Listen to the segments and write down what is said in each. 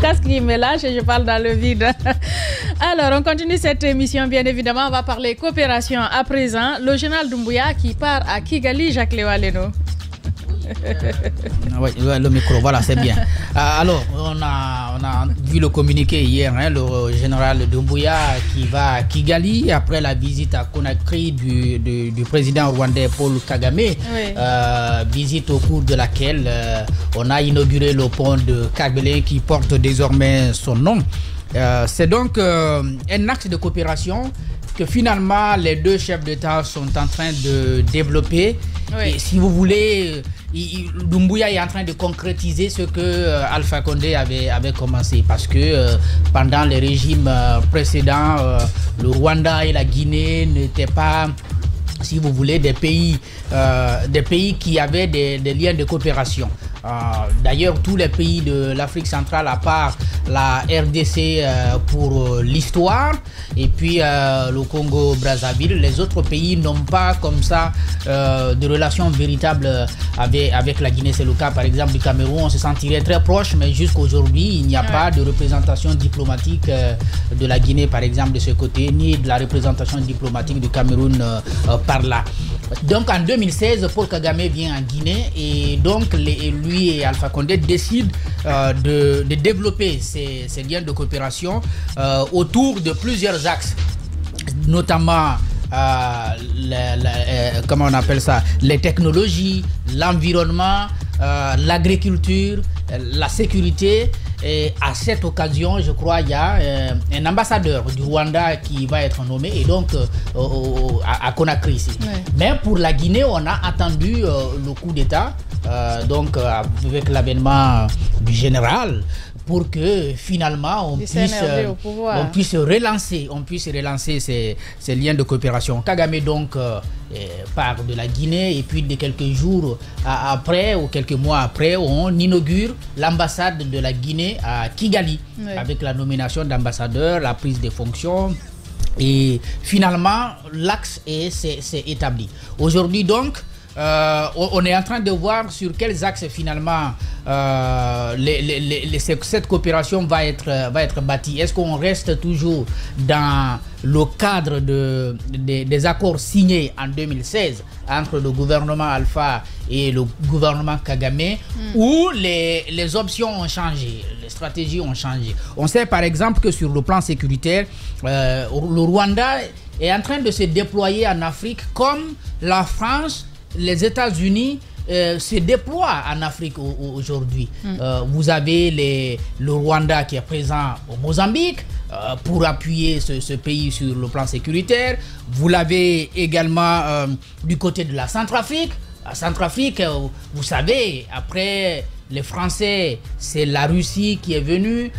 casque qui me lâche et je parle dans le vide. Alors, on continue cette émission, bien évidemment. On va parler coopération à présent. Le général Doumbouya qui part à Kigali, Jacques Léo-Aleno. Oui, le micro, voilà, c'est bien. Alors, on a vu le communiqué hier, hein, le général Doumbouya qui va à Kigali après la visite à Conakry du président rwandais Paul Kagame. Oui. Visite au cours de laquelle on a inauguré le pont de Kagame qui porte désormais son nom. C'est donc un axe de coopération que finalement les deux chefs d'État sont en train de développer. Oui. Et si vous voulez, Doumbouya est en train de concrétiser ce que Alpha Condé avait commencé, parce que pendant les régimes précédents, le Rwanda et la Guinée n'étaient pas, si vous voulez, des pays qui avaient des liens de coopération. D'ailleurs, tous les pays de l'Afrique centrale, à part la RDC pour l'histoire, et puis le Congo-Brazzaville, les autres pays n'ont pas comme ça de relations véritables avec la Guinée. C'est le cas par exemple du Cameroun, on se sentirait très proche, mais jusqu'aujourd'hui, il n'y a pas de représentation diplomatique de la Guinée par exemple de ce côté, ni de la représentation diplomatique du Cameroun par là. Donc en 2016, Paul Kagame vient en Guinée et donc lui et Alpha Condé décident de développer ces liens de coopération autour de plusieurs axes, notamment comment on appelle ça, les technologies, l'environnement, l'agriculture, la sécurité. Et à cette occasion, je crois, il y a un ambassadeur du Rwanda qui va être nommé, et donc à Conakry ici. Ouais. Mais pour la Guinée, on a attendu le coup d'État, donc avec l'avènement du général, pour que finalement on puisse relancer ces liens de coopération. Kagame donc part de la Guinée, et puis de quelques jours après ou quelques mois après, on inaugure l'ambassade de la Guinée à Kigali, avec la nomination d'ambassadeur, la prise de fonctions, et finalement l'axe s'est établi. Aujourd'hui donc, on est en train de voir sur quels axes finalement cette coopération va être bâtie. Est-ce qu'on reste toujours dans le cadre des accords signés en 2016 entre le gouvernement Alpha et le gouvernement Kagame, ou les options ont changé, les stratégies ont changé? On sait par exemple que sur le plan sécuritaire, le Rwanda est en train de se déployer en Afrique comme la France, les États-Unis se déploient en Afrique aujourd'hui. Vous avez le Rwanda qui est présent au Mozambique pour appuyer ce pays sur le plan sécuritaire. Vous l'avez également du côté de la Centrafrique. La Centrafrique, vous savez, après les Français, c'est la Russie qui est venue.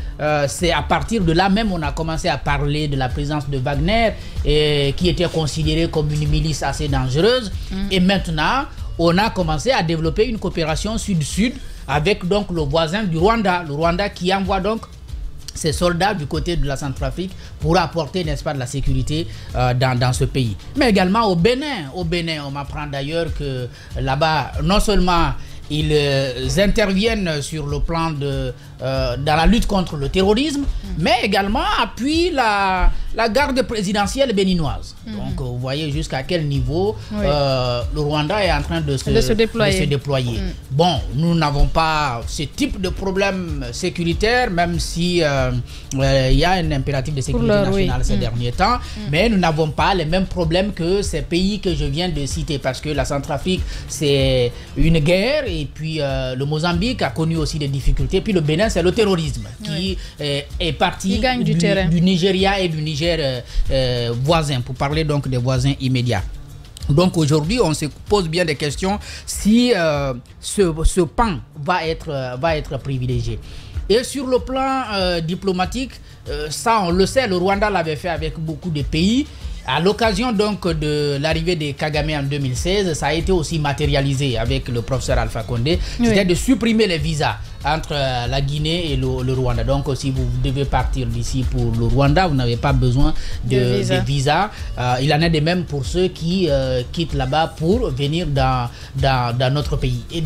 C'est à partir de là même on a commencé à parler de la présence de Wagner, qui était considérée comme une milice assez dangereuse. Et maintenant, on a commencé à développer une coopération sud-sud avec donc le voisin du Rwanda. Le Rwanda qui envoie donc ses soldats du côté de la Centrafrique pour apporter, n'est-ce pas, de la sécurité dans ce pays. Mais également au Bénin. Au Bénin, on m'apprend d'ailleurs que là-bas, non seulement ils interviennent sur le plan dans la lutte contre le terrorisme, mais également appuient la garde présidentielle béninoise. Donc vous voyez jusqu'à quel niveau le Rwanda est en train de se déployer. Bon, nous n'avons pas ce type de problème sécuritaire, même si il y a un impératif de sécurité nationale ces derniers temps, mais nous n'avons pas les mêmes problèmes que ces pays que je viens de citer, parce que la Centrafrique, c'est une guerre, et puis le Mozambique a connu aussi des difficultés, puis le Bénin, c'est le terrorisme qui est parti du Nigeria et du Niger voisins, pour parler donc des voisins immédiats. Donc aujourd'hui, on se pose bien des questions si ce pan va être privilégié. Et sur le plan diplomatique, ça on le sait, le Rwanda l'avait fait avec beaucoup de pays. À l'occasion donc de l'arrivée de Kagame en 2016, ça a été aussi matérialisé avec le professeur Alpha Condé. C'était de supprimer les visas entre la Guinée et le Rwanda. Donc si vous devez partir d'ici pour le Rwanda, vous n'avez pas besoin de visa. Il en est de même pour ceux qui quittent là-bas pour venir dans notre pays. Et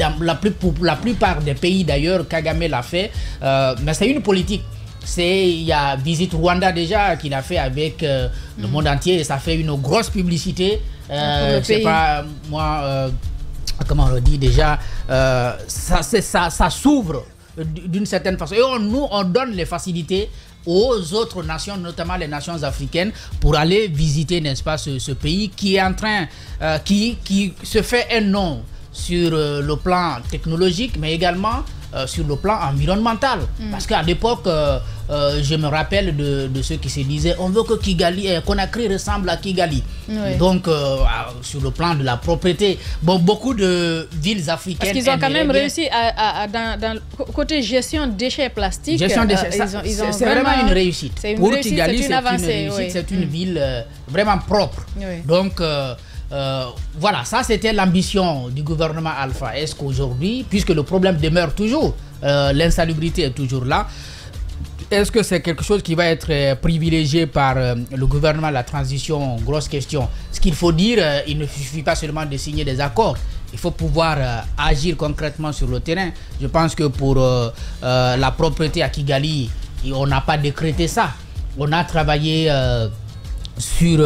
pour la plupart des pays d'ailleurs, Kagame l'a fait, mais c'est une politique. Il y a Visite Rwanda déjà qu'il a fait avec le monde entier et ça fait une grosse publicité. Je sais pas, moi, comment on le dit déjà, ça s'ouvre d'une certaine façon. Et on donne les facilités aux autres nations, notamment les nations africaines, pour aller visiter, n'est-ce pas, ce pays qui est en train, qui se fait un nom sur le plan technologique, mais également sur le plan environnemental. Parce qu'à l'époque, je me rappelle de ceux qui se disaient on veut que Conakry ressemble à Kigali. Donc, sur le plan de la propriété, beaucoup de villes africaines. Parce qu'ils ont quand même réussi dans le côté gestion de déchets plastiques. Gestion de déchets, c'est vraiment une réussite. Pour Kigali, c'est une ville vraiment propre. Donc, voilà, ça c'était l'ambition du gouvernement Alpha. Est-ce qu'aujourd'hui, puisque le problème demeure toujours, l'insalubrité est toujours là, est-ce que c'est quelque chose qui va être privilégié par le gouvernement, la transition? Grosse question. Ce qu'il faut dire, il ne suffit pas seulement de signer des accords. Il faut pouvoir agir concrètement sur le terrain. Je pense que pour la propriété à Kigali, on n'a pas décrété ça. On a travaillé sur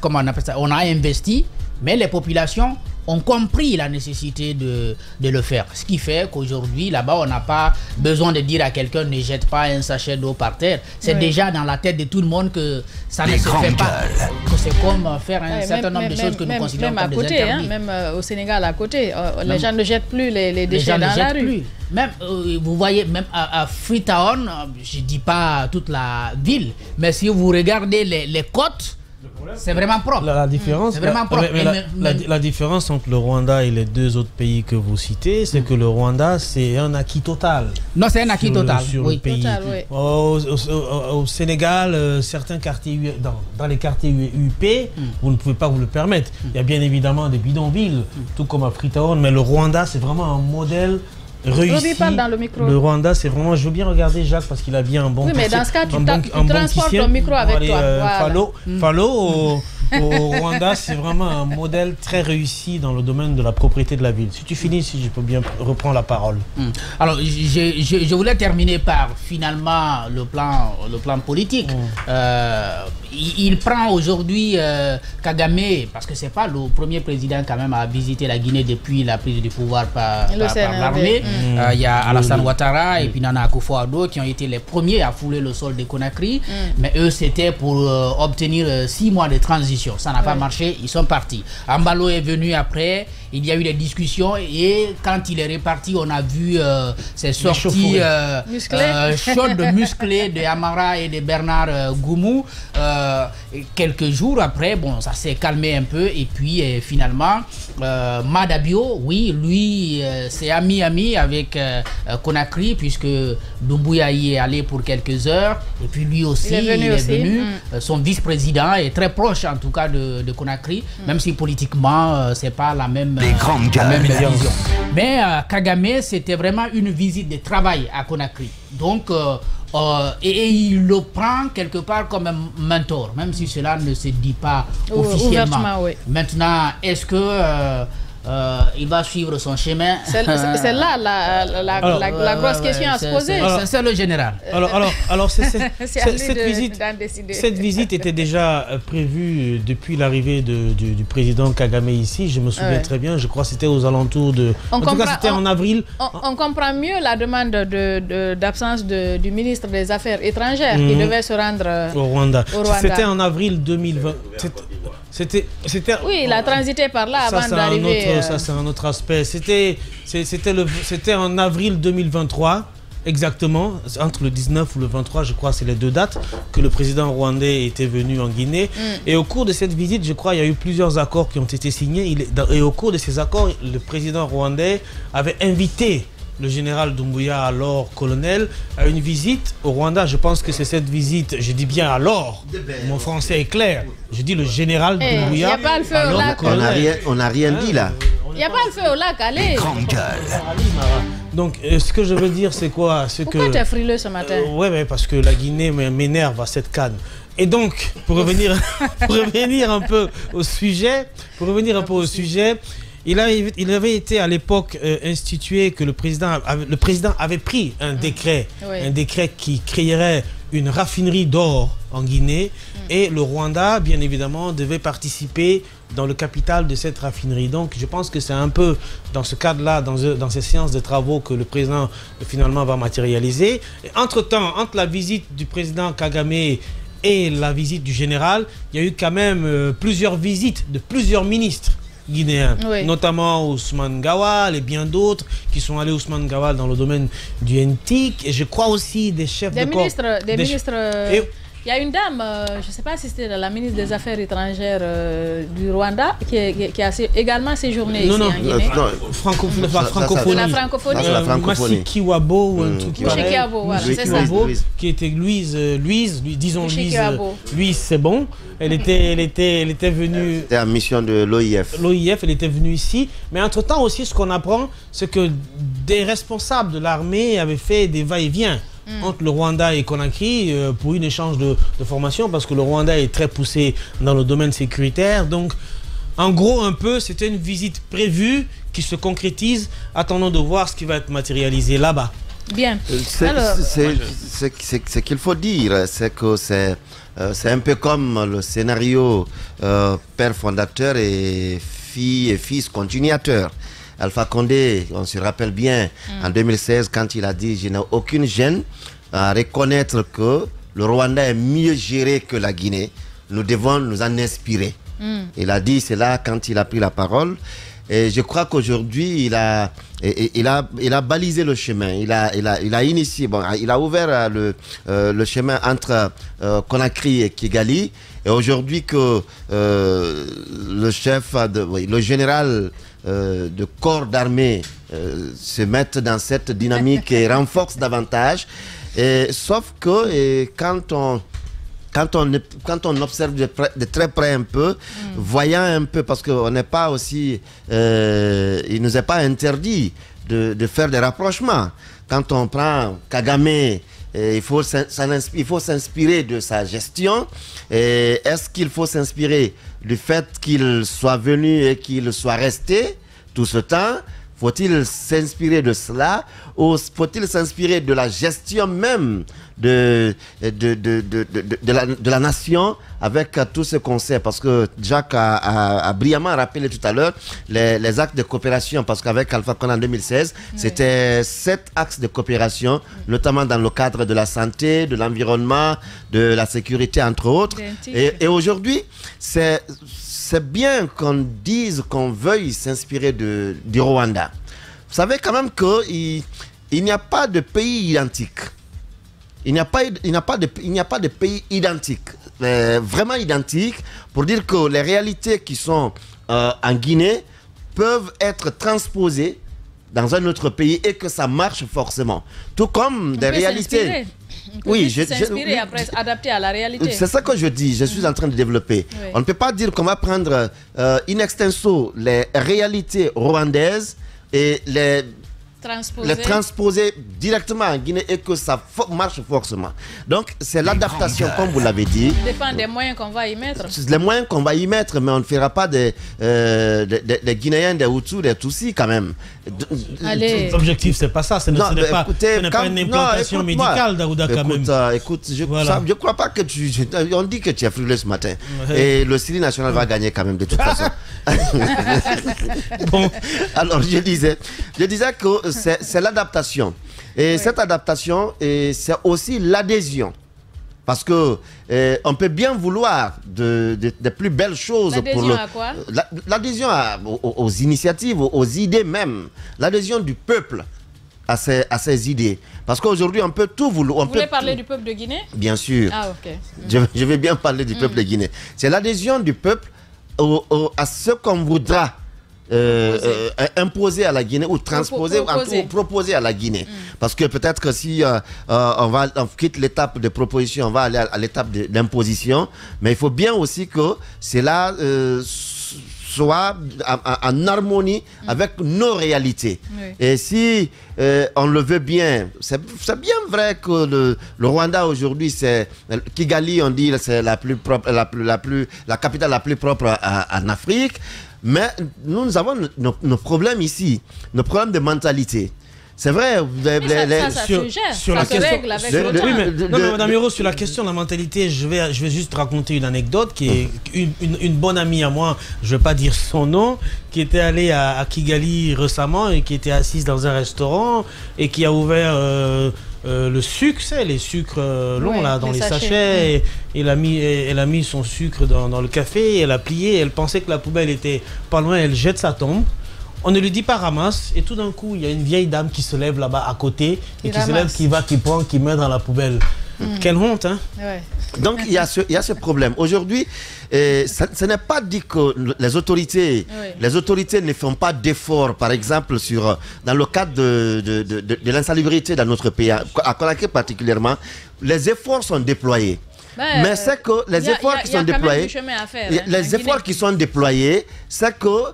comment on appelle ça, on a investi, mais les populations ont compris la nécessité de le faire. Ce qui fait qu'aujourd'hui, là-bas, on n'a pas besoin de dire à quelqu'un ne jette pas un sachet d'eau par terre. C'est déjà dans la tête de tout le monde que ça ne se fait pas. Que c'est comme faire un certain nombre de choses que nous considérons comme des interdits. Même au Sénégal à côté, les gens ne jettent plus les déchets dans la rue. Même, vous voyez, même à Freetown, je ne dis pas toute la ville, mais si vous regardez les côtes, c'est vraiment propre. La différence, la différence entre le Rwanda et les deux autres pays que vous citez, c'est que le Rwanda, c'est un acquis total. Non, c'est un acquis total. Sur le pays. Total, au Sénégal, certains quartiers, dans les quartiers UP, vous ne pouvez pas vous le permettre. Il y a bien évidemment des bidonvilles, tout comme à Freetown, mais le Rwanda, c'est vraiment un modèle réussi. Parle dans le micro. Le Rwanda, c'est vraiment... Je veux bien regarder Jacques parce qu'il a bien un bon... Oui, mais dans ce cas, tu transportes ton micro avec toi. Voilà. Fallo au Rwanda, c'est vraiment un modèle très réussi dans le domaine de la propriété de la ville. Si tu finis, si je peux bien reprendre la parole. Alors, je voulais terminer par finalement le plan politique. Il prend aujourd'hui Kagame, parce que c'est pas le premier président quand même à visiter la Guinée depuis la prise du pouvoir par l'armée. Il y a Alassane Ouattara et puis Nana Akufo-Addo qui ont été les premiers à fouler le sol de Conakry. Mais eux, c'était pour obtenir 6 mois de transition. Ça n'a pas marché, ils sont partis. Ambalo est venu après, il y a eu des discussions et quand il est reparti, on a vu ces sorties chaudes, musclées de Amara et de Bernard Goumou. Quelques jours après, bon, ça s'est calmé un peu et puis finalement, Madabio, oui, lui, c'est ami avec Conakry puisque Doumbouya y est allé pour quelques heures et puis lui aussi, il est venu. Son vice-président est très proche en tout cas de Conakry, même si politiquement, c'est pas la même vision. Mais Kagame, c'était vraiment une visite de travail à Conakry. Donc, et il le prend quelque part comme un mentor, même si cela ne se dit pas officiellement. Maintenant, est-ce que il va suivre son chemin? C'est là la grosse question à se poser. C'est le général. Alors cette visite était déjà prévue depuis l'arrivée du président Kagame ici. Je me souviens très bien, je crois que c'était aux alentours de... En tout cas, c'était en avril. On comprend mieux la demande d'absence du ministre des Affaires étrangères qui devait se rendre au Rwanda. C'était en avril 2020. Oui, il a transité par là avant d'arriver. Ça, c'est un autre aspect. C'était en avril 2023, exactement, entre le 19 ou le 23, je crois, c'est les deux dates, que le président rwandais était venu en Guinée. Et au cours de cette visite, je crois, il y a eu plusieurs accords qui ont été signés. Et au cours de ces accords, le président rwandais avait invité le général Doumbouya, alors colonel, à une visite au Rwanda. Je pense que c'est cette visite, je dis bien alors, mon français est clair. Je dis le général Doumbouya. Il n'y a pas le feu au lac. On n'a rien dit là. Il n'y a pas le feu au lac, allez. Grande gueule. Donc, ce que je veux dire, c'est quoi? Pourquoi tu es frileux ce matin? Ouais, mais parce que la Guinée m'énerve à cette canne. Et donc, pour revenir un peu au sujet, il avait été à l'époque institué que le président avait pris un décret qui créerait une raffinerie d'or en Guinée et le Rwanda, bien évidemment, devait participer dans le capital de cette raffinerie. Donc, je pense que c'est un peu dans ce cadre-là, dans ces séances de travaux que le président finalement va matérialiser. Et entre-temps, entre la visite du président Kagame et la visite du général, il y a eu quand même plusieurs visites de plusieurs ministres guinéens, notamment Ousmane Gawal et bien d'autres qui sont allés Ousmane Gawal dans le domaine du NTIC et je crois aussi des chefs de corps. Des ministres. Il y a une dame, je ne sais pas si c'était la ministre des Affaires étrangères du Rwanda, qui a également séjourné ici en Guinée. La francophonie. La francophonie. Massikiwabo ou un truc qui voilà, c'est ça. Qui était Louise, c'est bon. Elle était venue... C'était en mission de l'OIF. L'OIF, elle était venue ici. Mais entre-temps aussi, ce qu'on apprend, c'est que des responsables de l'armée avaient fait des va-et-vient entre le Rwanda et Conakry pour un échange de formation parce que le Rwanda est très poussé dans le domaine sécuritaire. Donc, en gros, un peu, c'était une visite prévue qui se concrétise. Attendons de voir ce qui va être matérialisé là-bas. Bien. Ce qu'il faut dire, c'est que c'est un peu comme le scénario père fondateur et fils continuateur. Alpha Condé, on se rappelle bien, en 2016, quand il a dit « Je n'ai aucune gêne à reconnaître que le Rwanda est mieux géré que la Guinée. Nous devons nous en inspirer. » Il a dit cela quand il a pris la parole. Et je crois qu'aujourd'hui, il a balisé le chemin. Il a initié, il a ouvert le chemin entre Conakry et Kigali. Et aujourd'hui que le général de corps d'armée se mettent dans cette dynamique et renforcent davantage. Sauf que quand on observe de très près un peu, voyant un peu, parce qu'on n'est pas aussi... il nous est pas interdit de faire des rapprochements. Quand on prend Kagame, il faut s'inspirer de sa gestion. Est-ce qu'il faut s'inspirer du fait qu'il soit venu et qu'il soit resté tout ce temps? Faut-il s'inspirer de cela ou faut-il s'inspirer de la gestion même de la nation avec tout ce qu'on sait? Parce que Jacques a brillamment rappelé tout à l'heure les actes de coopération, parce qu'avec Alpha Condé en 2016, c'était 7 axes de coopération, notamment dans le cadre de la santé, de l'environnement, de la sécurité, entre autres. Et aujourd'hui, c'est bien qu'on dise qu'on veuille s'inspirer du Rwanda. Vous savez quand même qu'il n'y a pas de pays identique. Il n'y a pas de pays identique, vraiment identique, pour dire que les réalités qui sont en Guinée peuvent être transposées dans un autre pays et que ça marche forcément. Tout comme des réalités... Oui, s'inspirer après, adapter à la réalité. C'est ça que je dis, je suis en train de développer. Oui. On ne peut pas dire qu'on va prendre in extenso les réalités rwandaises et les transposer directement en Guinée et que ça marche forcément. Donc, c'est l'adaptation, comme vous l'avez dit. Ça dépend des moyens qu'on va y mettre. Les moyens qu'on va y mettre, mais on ne fera pas des Guinéens, des Hutus, des Tutsis quand même. L'objectif, c'est pas ça. Ce n'est pas une implantation médicale d'Aouda quand même. Écoute, je ne crois pas que tu... On dit que tu es frileux ce matin. Et le Syrie national va gagner quand même de toute façon. Bon. Alors, je disais que c'est l'adaptation. Et cette adaptation, c'est aussi l'adhésion. Parce que on peut bien vouloir des plus belles choses. L'adhésion à quoi? L'adhésion aux initiatives, aux idées même. L'adhésion du peuple à ces idées. Parce qu'aujourd'hui, on peut tout vouloir. Vous voulez parler du peuple de Guinée? Bien sûr. Ah, ok. Je vais bien parler du peuple de Guinée. C'est l'adhésion du peuple à ce qu'on voudra imposer à la Guinée ou transposer ou proposer à la Guinée. Parce que peut-être que si on quitte l'étape de proposition, on va aller à l'étape d'imposition, mais il faut bien aussi que cela soit en harmonie avec nos réalités. Oui. Et si on le veut bien, c'est bien vrai que le Rwanda aujourd'hui, c'est Kigali, on dit c'est la capitale la plus propre en Afrique. Mais nous avons nos problèmes ici, nos problèmes de mentalité. C'est vrai, sur la question. Oui, mais Madame Hiro, sur la question de la mentalité, je vais juste raconter une anecdote qui est une bonne amie à moi, je ne vais pas dire son nom, qui était allée à Kigali récemment et qui était assise dans un restaurant et qui a ouvert le sucre, les sucres longs là, dans les sachets. Et elle a mis son sucre dans le café, elle a plié, elle pensait que la poubelle était pas loin, elle jette sa tombe. On ne lui dit pas ramasse, et tout d'un coup, il y a une vieille dame qui se lève là-bas à côté, et qui se lève, qui prend, qui met dans la poubelle. Quelle honte, hein? Ouais. Donc, il y a ce problème. Aujourd'hui, ce n'est pas dit que les autorités ne font pas d'efforts, par exemple, dans le cadre de l'insalubrité dans notre pays, à Conakry particulièrement, les efforts sont déployés. Mais c'est que les efforts qui sont déployés, c'est que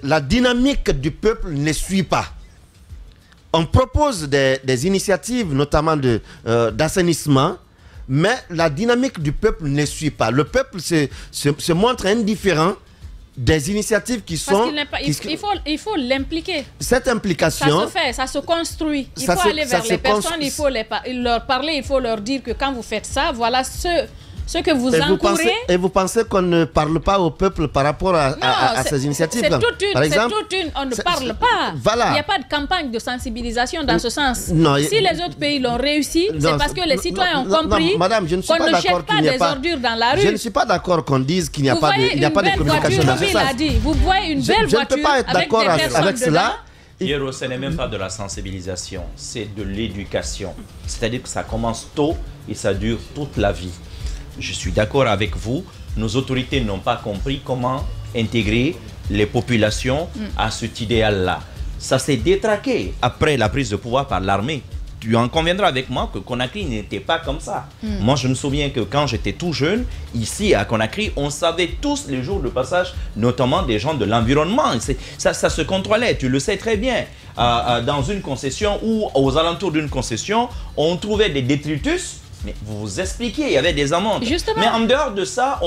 la dynamique du peuple ne suit pas. On propose des initiatives, notamment d'assainissement, mais la dynamique du peuple ne suit pas. Le peuple se montre indifférent des initiatives qui sont... Il faut l'impliquer. Cette implication... Ça se fait, ça se construit. Il faut aller vers les personnes, il faut leur parler, il faut leur dire que quand vous faites ça, voilà ce que vous encourez. Et vous pensez qu'on ne parle pas au peuple par rapport à ces initiatives? C'est toute une... On ne parle pas. Voilà. Il n'y a pas de campagne de sensibilisation dans ce sens. Non, si les autres pays l'ont réussi, c'est parce que les citoyens ont compris qu'on ne jette pas des ordures dans la rue. Je ne suis pas d'accord qu'on dise qu'il n'y a pas de communication dans ce sens. Vous voyez une belle voiture. Je ne peux pas être d'accord avec cela. Hiro, ce n'est même pas de la sensibilisation, c'est de l'éducation. C'est-à-dire que ça commence tôt et ça dure toute la vie. Je suis d'accord avec vous, nos autorités n'ont pas compris comment intégrer les populations à cet idéal-là. Ça s'est détraqué après la prise de pouvoir par l'armée. Tu en conviendras avec moi que Conakry n'était pas comme ça. Moi, je me souviens que quand j'étais tout jeune, ici à Conakry, on savait tous les jours de passage, notamment des gens de l'environnement. Ça se contrôlait, tu le sais très bien. Dans une concession ou aux alentours d'une concession, on trouvait des détritus. Mais vous vous expliquez, il y avait des amendes. Justement. Mais en dehors de ça,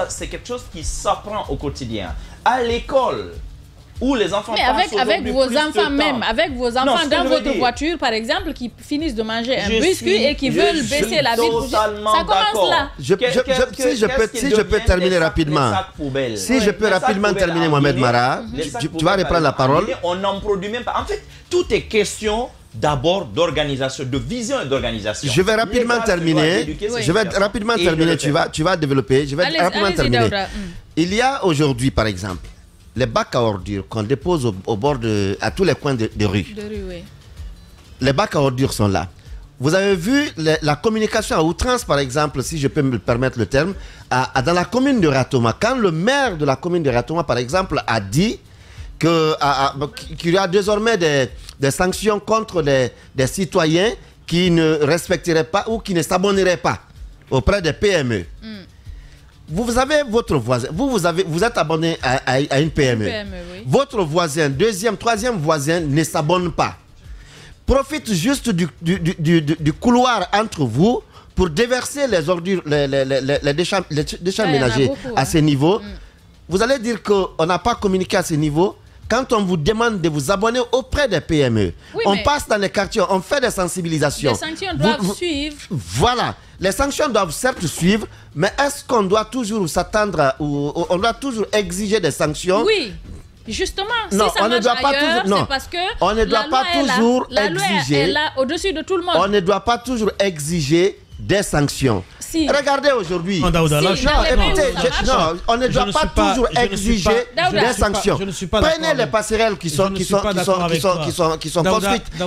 c'est quelque chose qui s'apprend au quotidien. À l'école, où les enfants avec vos enfants même, avec vos enfants dans votre voiture, par exemple, qui finissent de manger un biscuit et qui veulent baisser la vitre. Ça commence là. Si je peux terminer rapidement. Si je peux rapidement terminer, Mohamed Mara, tu vas reprendre la parole. On n'en produit même pas. En fait, tout est question d'abord d'organisation, de vision et d'organisation. Je vais rapidement terminer. Tu vas développer. Je vais rapidement terminer. Il y a aujourd'hui, par exemple, les bacs à ordures qu'on dépose au bord à tous les coins de rue. Les bacs à ordures sont là. Vous avez vu la communication à outrance, par exemple, si je peux me permettre le terme, dans la commune de Ratoma. Quand le maire de la commune de Ratoma, par exemple, a dit qu'il y a désormais des sanctions contre des citoyens qui ne respecteraient pas ou qui ne s'abonneraient pas auprès des PME. Vous avez votre voisin, vous êtes abonné à une PME. Oui. Votre voisin, deuxième, troisième voisin ne s'abonne pas. Profite juste du couloir entre vous pour déverser les ordures, les déchets ménagers à ce niveau. Vous allez dire qu'on n'a pas communiqué à ce niveau. Quand on vous demande de vous abonner auprès des PME, on passe dans les quartiers, on fait des sensibilisations. Les sanctions doivent suivre. Voilà. Les sanctions doivent certes suivre, mais est-ce qu'on doit toujours s'attendre ou on doit toujours exiger des sanctions? Oui. Justement, non, si ça marche ailleurs, c'est parce que on ne doit pas toujours exiger. Elle est là au-dessus de tout le monde. On ne doit pas toujours exiger des sanctions. Si. Regardez aujourd'hui. On ne doit pas toujours exiger des sanctions. Prenez les passerelles qui sont construites.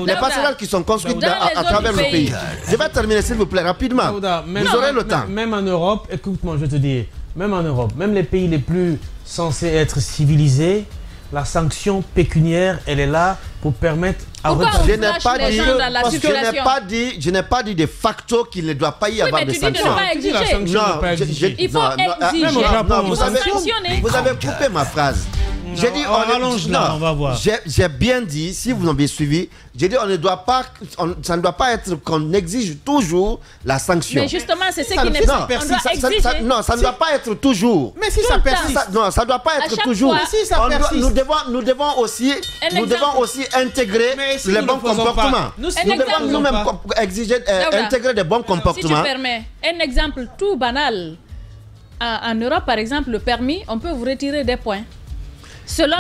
Les passerelles qui sont construites à travers le pays. Je vais terminer s'il vous plaît rapidement. Vous aurez le temps. Même en Europe, écoute-moi, je vais te dire, même en Europe, même les pays les plus censés être civilisés, la sanction pécuniaire, elle est là pour permettre à je n'ai pas dit de facto qu'il ne doit pas y avoir de sanctions. Il faut exiger. Vous avez coupé ma phrase. J'ai dit, on va voir. J'ai bien dit, si vous m'avez suivi, j'ai dit, ça ne doit pas être qu'on exige toujours la sanction. Mais justement, c'est ce qui n'est pas. Non, ça ne doit pas être toujours. Mais si ça persiste. Non, ça ne doit pas être toujours. Si ça persiste. Nous devons aussi intégrer les bons comportements. Nous devons nous-mêmes exiger, intégrer des bons comportements. Si tu permets, un exemple tout banal. En Europe, par exemple, le permis, on peut vous retirer des points. Selon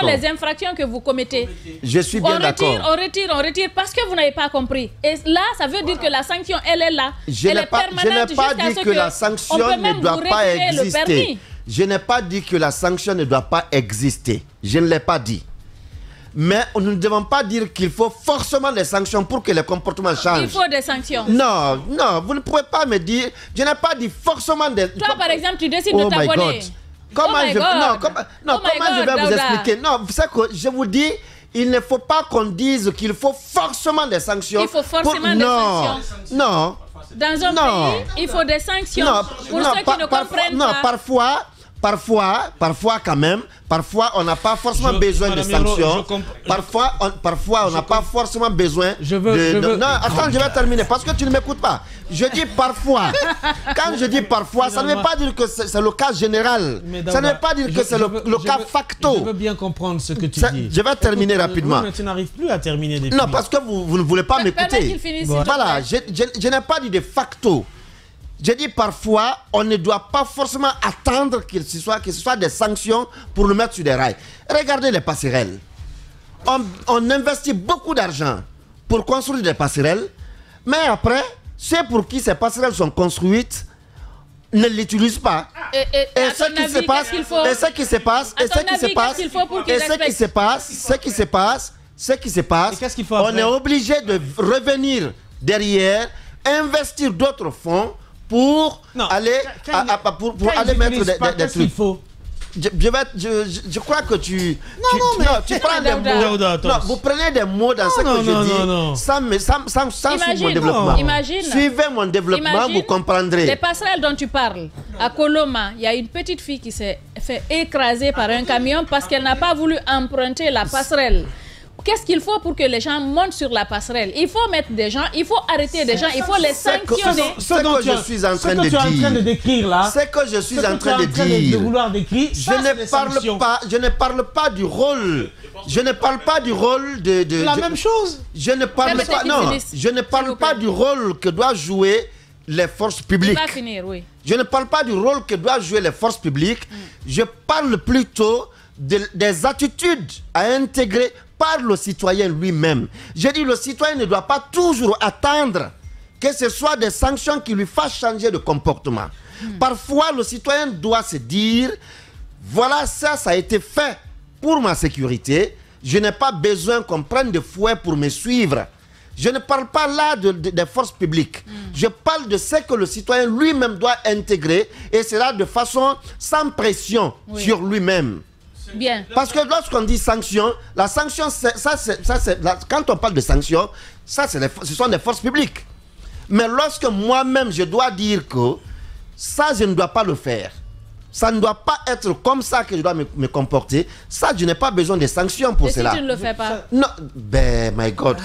les infractions que vous commettez. Je suis bien d'accord. On retire parce que vous n'avez pas compris. Et là, ça veut dire que la sanction, elle est là. Je n'ai pas dit que la sanction ne doit pas exister. Je n'ai pas dit que la sanction ne doit pas exister. Je ne l'ai pas dit. Mais nous ne devons pas dire qu'il faut forcément des sanctions pour que les comportements changent. Il faut des sanctions. Non, vous ne pouvez pas me dire... Je n'ai pas dit forcément des... Toi, par exemple, tu décides de t'abonner. Comment je vais vous expliquer? Non, c'est que je vous dis, il ne faut pas qu'on dise qu'il faut forcément des sanctions. Il faut forcément des sanctions. Non. Dans un pays, il faut des sanctions. Pour ceux qui ne comprennent pas. Parfois quand même, parfois on n'a pas forcément besoin de sanctions. Parfois on n'a pas forcément besoin Non, attends, je vais terminer parce que tu ne m'écoutes pas. Je dis parfois. Quand je dis parfois, ça ne veut pas dire que c'est le cas général. Ça ne veut pas dire que c'est le cas facto. Je veux bien comprendre ce que tu dis. Je vais terminer rapidement. Mais tu n'arrives plus à terminer. Non, parce que vous ne voulez pas m'écouter. Voilà, je n'ai pas dit de facto. J'ai dit parfois, on ne doit pas forcément attendre que ce soit des sanctions pour nous mettre sur des rails. Regardez les passerelles. On investit beaucoup d'argent pour construire des passerelles, mais après, ceux pour qui ces passerelles sont construites ne l'utilisent pas. Et ce qui se passe, on est obligé de revenir derrière, investir d'autres fonds pour aller mettre des trucs. Je crois que tu prends des mots. Non, vous prenez des mots dans ce que je dis sans suivre mon développement. Suivez mon développement, vous comprendrez. Les passerelles dont tu parles, à Coloma, il y a une petite fille qui s'est fait écraser par un camion parce qu'elle n'a pas voulu emprunter la passerelle. Qu'est-ce qu'il faut pour que les gens montent sur la passerelle? Il faut mettre des gens, il faut arrêter des gens, il faut les sanctionner. Ce que je suis en train de dire là, c'est que je suis en train de dire. Je ne parle pas du rôle. Je ne parle pas du rôle de la même chose. Je ne parle pas. Non, je ne parle pas du rôle que doivent jouer les forces publiques. Je ne parle pas du rôle que doivent jouer les forces publiques. Je parle plutôt des attitudes à intégrer par le citoyen lui-même. Je dis, le citoyen ne doit pas toujours attendre que ce soit des sanctions qui lui fassent changer de comportement. Parfois, le citoyen doit se dire, voilà, ça a été fait pour ma sécurité. Je n'ai pas besoin qu'on prenne de fouet pour me suivre. Je ne parle pas là des forces publiques. Je parle de ce que le citoyen lui-même doit intégrer, et cela de façon sans pression sur lui-même. Bien. Parce que lorsqu'on dit sanction, la sanction, quand on parle de sanction, ce sont des forces publiques. Mais lorsque moi-même, je dois dire que ça, je ne dois pas le faire. Ça ne doit pas être comme ça que je dois me comporter. Ça, je n'ai pas besoin de sanctions pour cela. Si tu ne le fais pas. Non, ben, my God.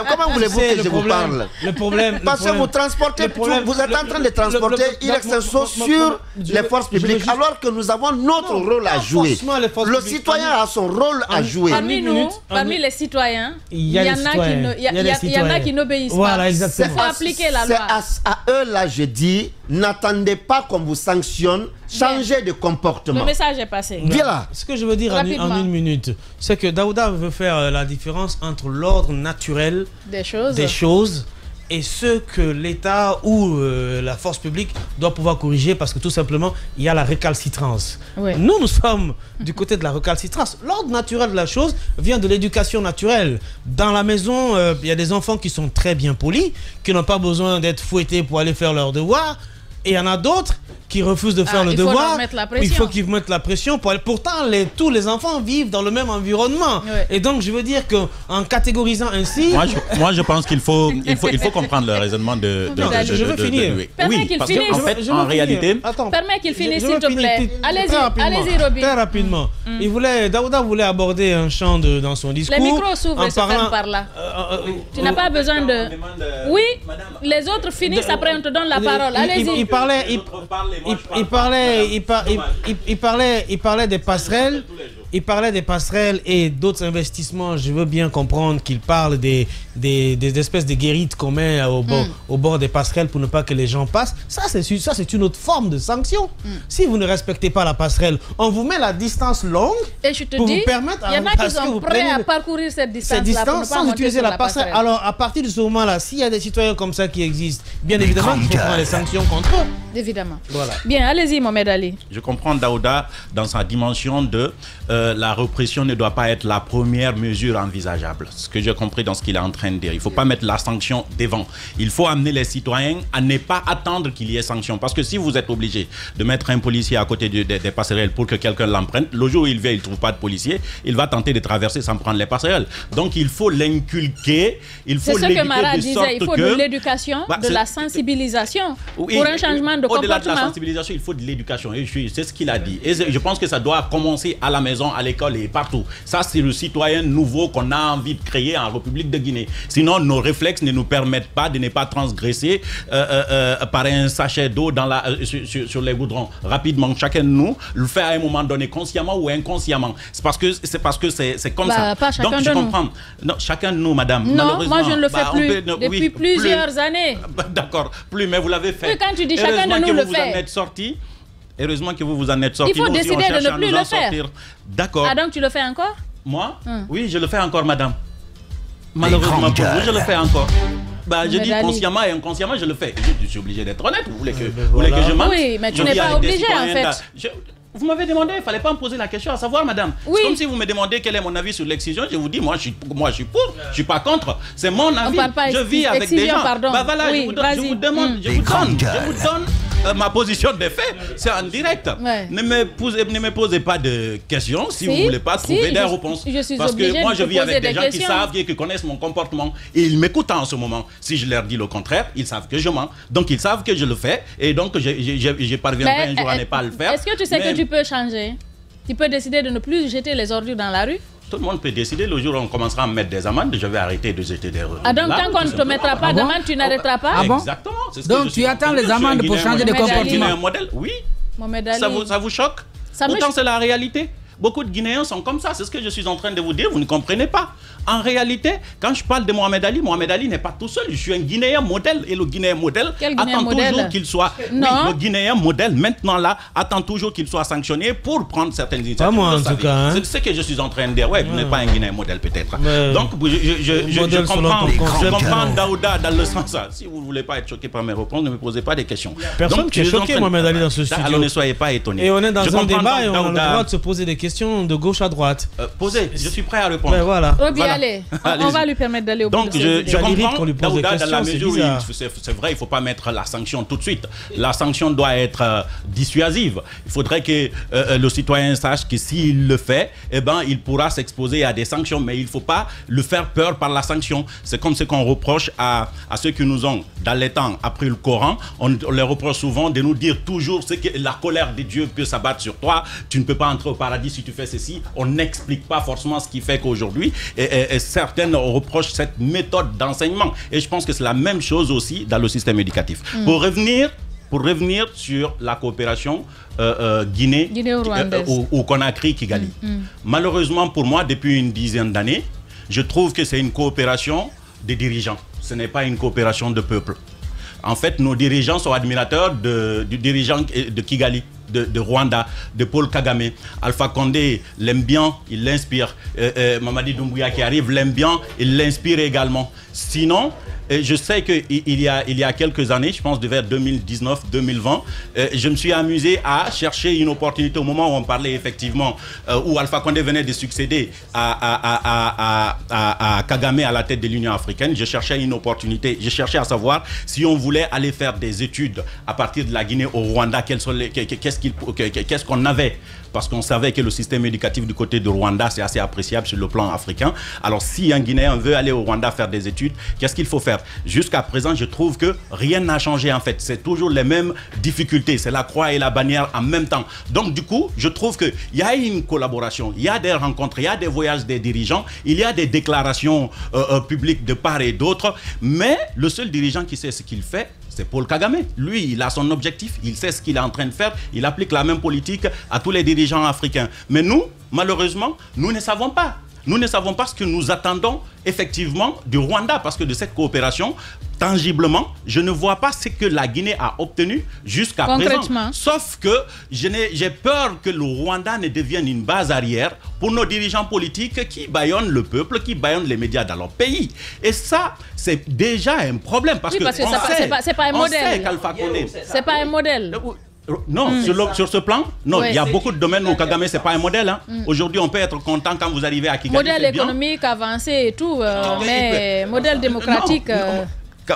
Comment voulez-vous que je vous parle? Le problème. Parce que vous transportez, vous êtes en train de transporter Ilexenso sur les forces publiques, alors que nous avons notre rôle à jouer. Le citoyen a son rôle à jouer. Parmi nous, parmi les citoyens, il y en a qui n'obéissent pas. Voilà, exactement. Il faut appliquer la loi. C'est à eux là, je dis, n'attendez pas qu'on vous sanctionne. Changer de comportement. Le message est passé. Voilà. Ce que je veux dire en une minute, c'est que Daouda veut faire la différence entre l'ordre naturel des choses et ce que l'État ou la force publique doit pouvoir corriger, parce que tout simplement, il y a la récalcitrance. Oui. Nous sommes du côté de la récalcitrance. L'ordre naturel de la chose vient de l'éducation naturelle. Dans la maison, il y a des enfants qui sont très bien polis, qui n'ont pas besoin d'être fouettés pour aller faire leurs devoirs. Et il y en a d'autres qui refusent de faire le devoir. Il faut qu'ils mettent la pression. Pourtant, tous les enfants vivent dans le même environnement. Ouais. Et donc, je veux dire qu'en catégorisant ainsi... Moi, je pense qu'il faut comprendre le raisonnement de je veux finir. Oui, parce qu'en fait, en réalité... Permets qu'il finisse, s'il te plaît. Allez-y, Roby. Très rapidement. Daouda voulait aborder un champ dans son discours. Les micros s'ouvrent et se ferment par là. Tu n'as pas besoin de... Oui, les autres finissent, après on te donne la parole. Allez-y. Il parlait des passerelles. Il parlait des passerelles et d'autres investissements. Je veux bien comprendre qu'il parle des espèces de guérites qu'on met au bord des passerelles pour ne pas que les gens passent. Ça, c'est une autre forme de sanction. Si vous ne respectez pas la passerelle, on vous met la distance longue pour vous permettre... Il y en a qui sont prêts à parcourir cette distance sans utiliser la passerelle. Alors, à partir de ce moment-là, s'il y a des citoyens comme ça qui existent, bien évidemment, il faut prendre les sanctions contre eux. Évidemment. Voilà. Bien, allez-y, Mohamed Ali. Je comprends Daouda dans sa dimension de la répression ne doit pas être la première mesure envisageable. Ce que j'ai compris dans ce qu'il est en train de dire. Il ne faut pas mettre la sanction devant. Il faut amener les citoyens à ne pas attendre qu'il y ait sanction. Parce que si vous êtes obligé de mettre un policier à côté des passerelles pour que quelqu'un l'emprunte, le jour où il vient, il ne trouve pas de policier, il va tenter de traverser sans prendre les passerelles. Donc il faut l'inculquer. C'est ce que Mara disait. Il faut de l'éducation, de la sensibilisation pour un changement de comportement. Au-delà de la sensibilisation, il faut de l'éducation. C'est ce qu'il a dit. Et je pense que ça doit commencer à la maison, à l'école et partout. Ça, c'est le citoyen nouveau qu'on a envie de créer en République de Guinée. Sinon, nos réflexes ne nous permettent pas de ne pas transgresser par un sachet d'eau sur les goudrons. Rapidement, chacun de nous le fait à un moment donné, consciemment ou inconsciemment. C'est parce que c'est comme ça. Pas chacun donc, je comprends. Non, chacun de nous, madame. Non, moi, je ne le fais plus. Depuis plusieurs années. D'accord, plus, mais vous l'avez fait. Oui, quand tu dis chacun de nous le fait. Heureusement que vous vous en êtes sorti. Il faut décider de ne plus le faire. D'accord. Ah, donc tu le fais encore? Moi? Oui, je le fais encore, madame. Malheureusement pour vous, je le fais encore. Je dis consciemment et inconsciemment, je le fais. Je suis obligé d'être honnête. Vous voulez que je mente? Oui, mais tu n'es pas obligé, en fait. Vous m'avez demandé, il ne fallait pas me poser la question à savoir, madame. Oui. C'est comme si vous me demandez quel est mon avis sur l'excision. Je vous dis, moi, je suis pour, je ne suis pas contre. C'est mon avis. Je vis avec des gens. Voilà, oui, je vous donne ma position des faits. C'est en direct. Ouais. Ne me posez pas de questions si vous ne voulez pas trouver des réponses. Parce que moi, je vis avec des gens qui savent, qui connaissent mon comportement. Et ils m'écoutent en ce moment. Si je leur dis le contraire, ils savent que je mens. Donc, ils savent que je le fais. Et donc, je parviendrai un jour à ne pas le faire. Est-ce que tu sais que tu peux changer? Tu peux décider de ne plus jeter les ordures dans la rue? Tout le monde peut décider. Le jour où on commencera à me mettre des amendes, je vais arrêter de jeter des ordures. Ah, donc tant qu'on ne te mettra pas d'amende, tu n'arrêteras pas? Ah bon? Exactement. Donc tu attends les amendes pour changer de comportement? Un modèle, oui. Ça vous choque? Pourtant, c'est la réalité. Beaucoup de Guinéens sont comme ça. C'est ce que je suis en train de vous dire. Vous ne comprenez pas. En réalité, quand je parle de Mohamed Ali n'est pas tout seul. Je suis un Guinéen modèle. Et le Guinéen modèle attend toujours qu'il soit... Non. Oui, le Guinéen modèle, maintenant là, attend toujours qu'il soit sanctionné pour prendre certaines initiatives. Pas moi, en tout cas. Hein. C'est ce que je suis en train de dire. Ouais, vous n'êtes pas un Guinéen modèle, peut-être. Donc, je comprends Daouda dans le sens ça. Si vous ne voulez pas être choqué par mes réponses, ne me posez pas des questions. Personne qui est choqué, Mohamed Ali, dans ce studio. Alors, ne soyez pas étonnés. Et on est dans un débat et on a le droit de se poser des questions de gauche à droite. Posez, je suis prêt à répondre. Ben voilà. Roby, allez. On va lui permettre d'aller au bout Donc, de je comprends Daouda dans la mesure où c'est vrai, il ne faut pas mettre la sanction tout de suite. La sanction doit être dissuasive. Il faudrait que le citoyen sache que s'il le fait, eh ben, il pourra s'exposer à des sanctions, mais il ne faut pas le faire peur par la sanction. C'est comme ce qu'on reproche à ceux qui nous ont, dans les temps, appris le Coran. On les reproche souvent de nous dire toujours ce que la colère de Dieu peut s'abattre sur toi. Tu ne peux pas entrer au paradis si tu fais ceci. On n'explique pas forcément ce qui fait qu'aujourd'hui, et certaines reprochent cette méthode d'enseignement. Et je pense que c'est la même chose aussi dans le système éducatif. Pour revenir sur la coopération Guinée-Rwandaise ou Conakry-Kigali. Malheureusement pour moi, depuis une dizaine d'années, je trouve que c'est une coopération des dirigeants. Ce n'est pas une coopération de peuple. En fait, nos dirigeants sont admirateurs du dirigeant de Kigali. de Rwanda, de Paul Kagame. Alpha Condé l'aime bien, il l'inspire. Mamadi Doumbouya qui arrive l'aime bien, il l'inspire également. Sinon, je sais qu'il y a quelques années, je pense vers 2019-2020, je me suis amusé à chercher une opportunité au moment où on parlait effectivement, où Alpha Condé venait de succéder à Kagame à la tête de l'Union africaine. Je cherchais une opportunité, je cherchais à savoir si on voulait aller faire des études à partir de la Guinée au Rwanda, qu'est-ce qu'on avait. Parce qu'on savait que le système éducatif du côté de Rwanda, c'est assez appréciable sur le plan africain. Alors, si un Guinéen veut aller au Rwanda faire des études, qu'est-ce qu'il faut faire? Jusqu'à présent, je trouve que rien n'a changé en fait. C'est toujours les mêmes difficultés. C'est la croix et la bannière en même temps. Donc, du coup, je trouve qu'il y a une collaboration, il y a des rencontres, il y a des voyages des dirigeants, il y a des déclarations publiques de part et d'autre. Mais le seul dirigeant qui sait ce qu'il fait, c'est Paul Kagame. Lui, il a son objectif, il sait ce qu'il est en train de faire, il applique la même politique à tous les dirigeants africains. Mais nous, malheureusement, nous ne savons pas. Nous ne savons pas ce que nous attendons effectivement du Rwanda, parce que de cette coopération, tangiblement, je ne vois pas ce que la Guinée a obtenu jusqu'à présent. Sauf que j'ai peur que le Rwanda ne devienne une base arrière pour nos dirigeants politiques qui bâillonnent le peuple, qui bâillonnent les médias dans leur pays. Et ça, c'est déjà un problème. Parce que c'est pas un modèle. C'est pas un modèle. Non, sur ce plan, non, il y a beaucoup de domaines où Kagame, c'est pas un modèle. Hein. Aujourd'hui, on peut être content quand vous arrivez à Kigali. Modèle économique avancé et tout, mais modèle démocratique...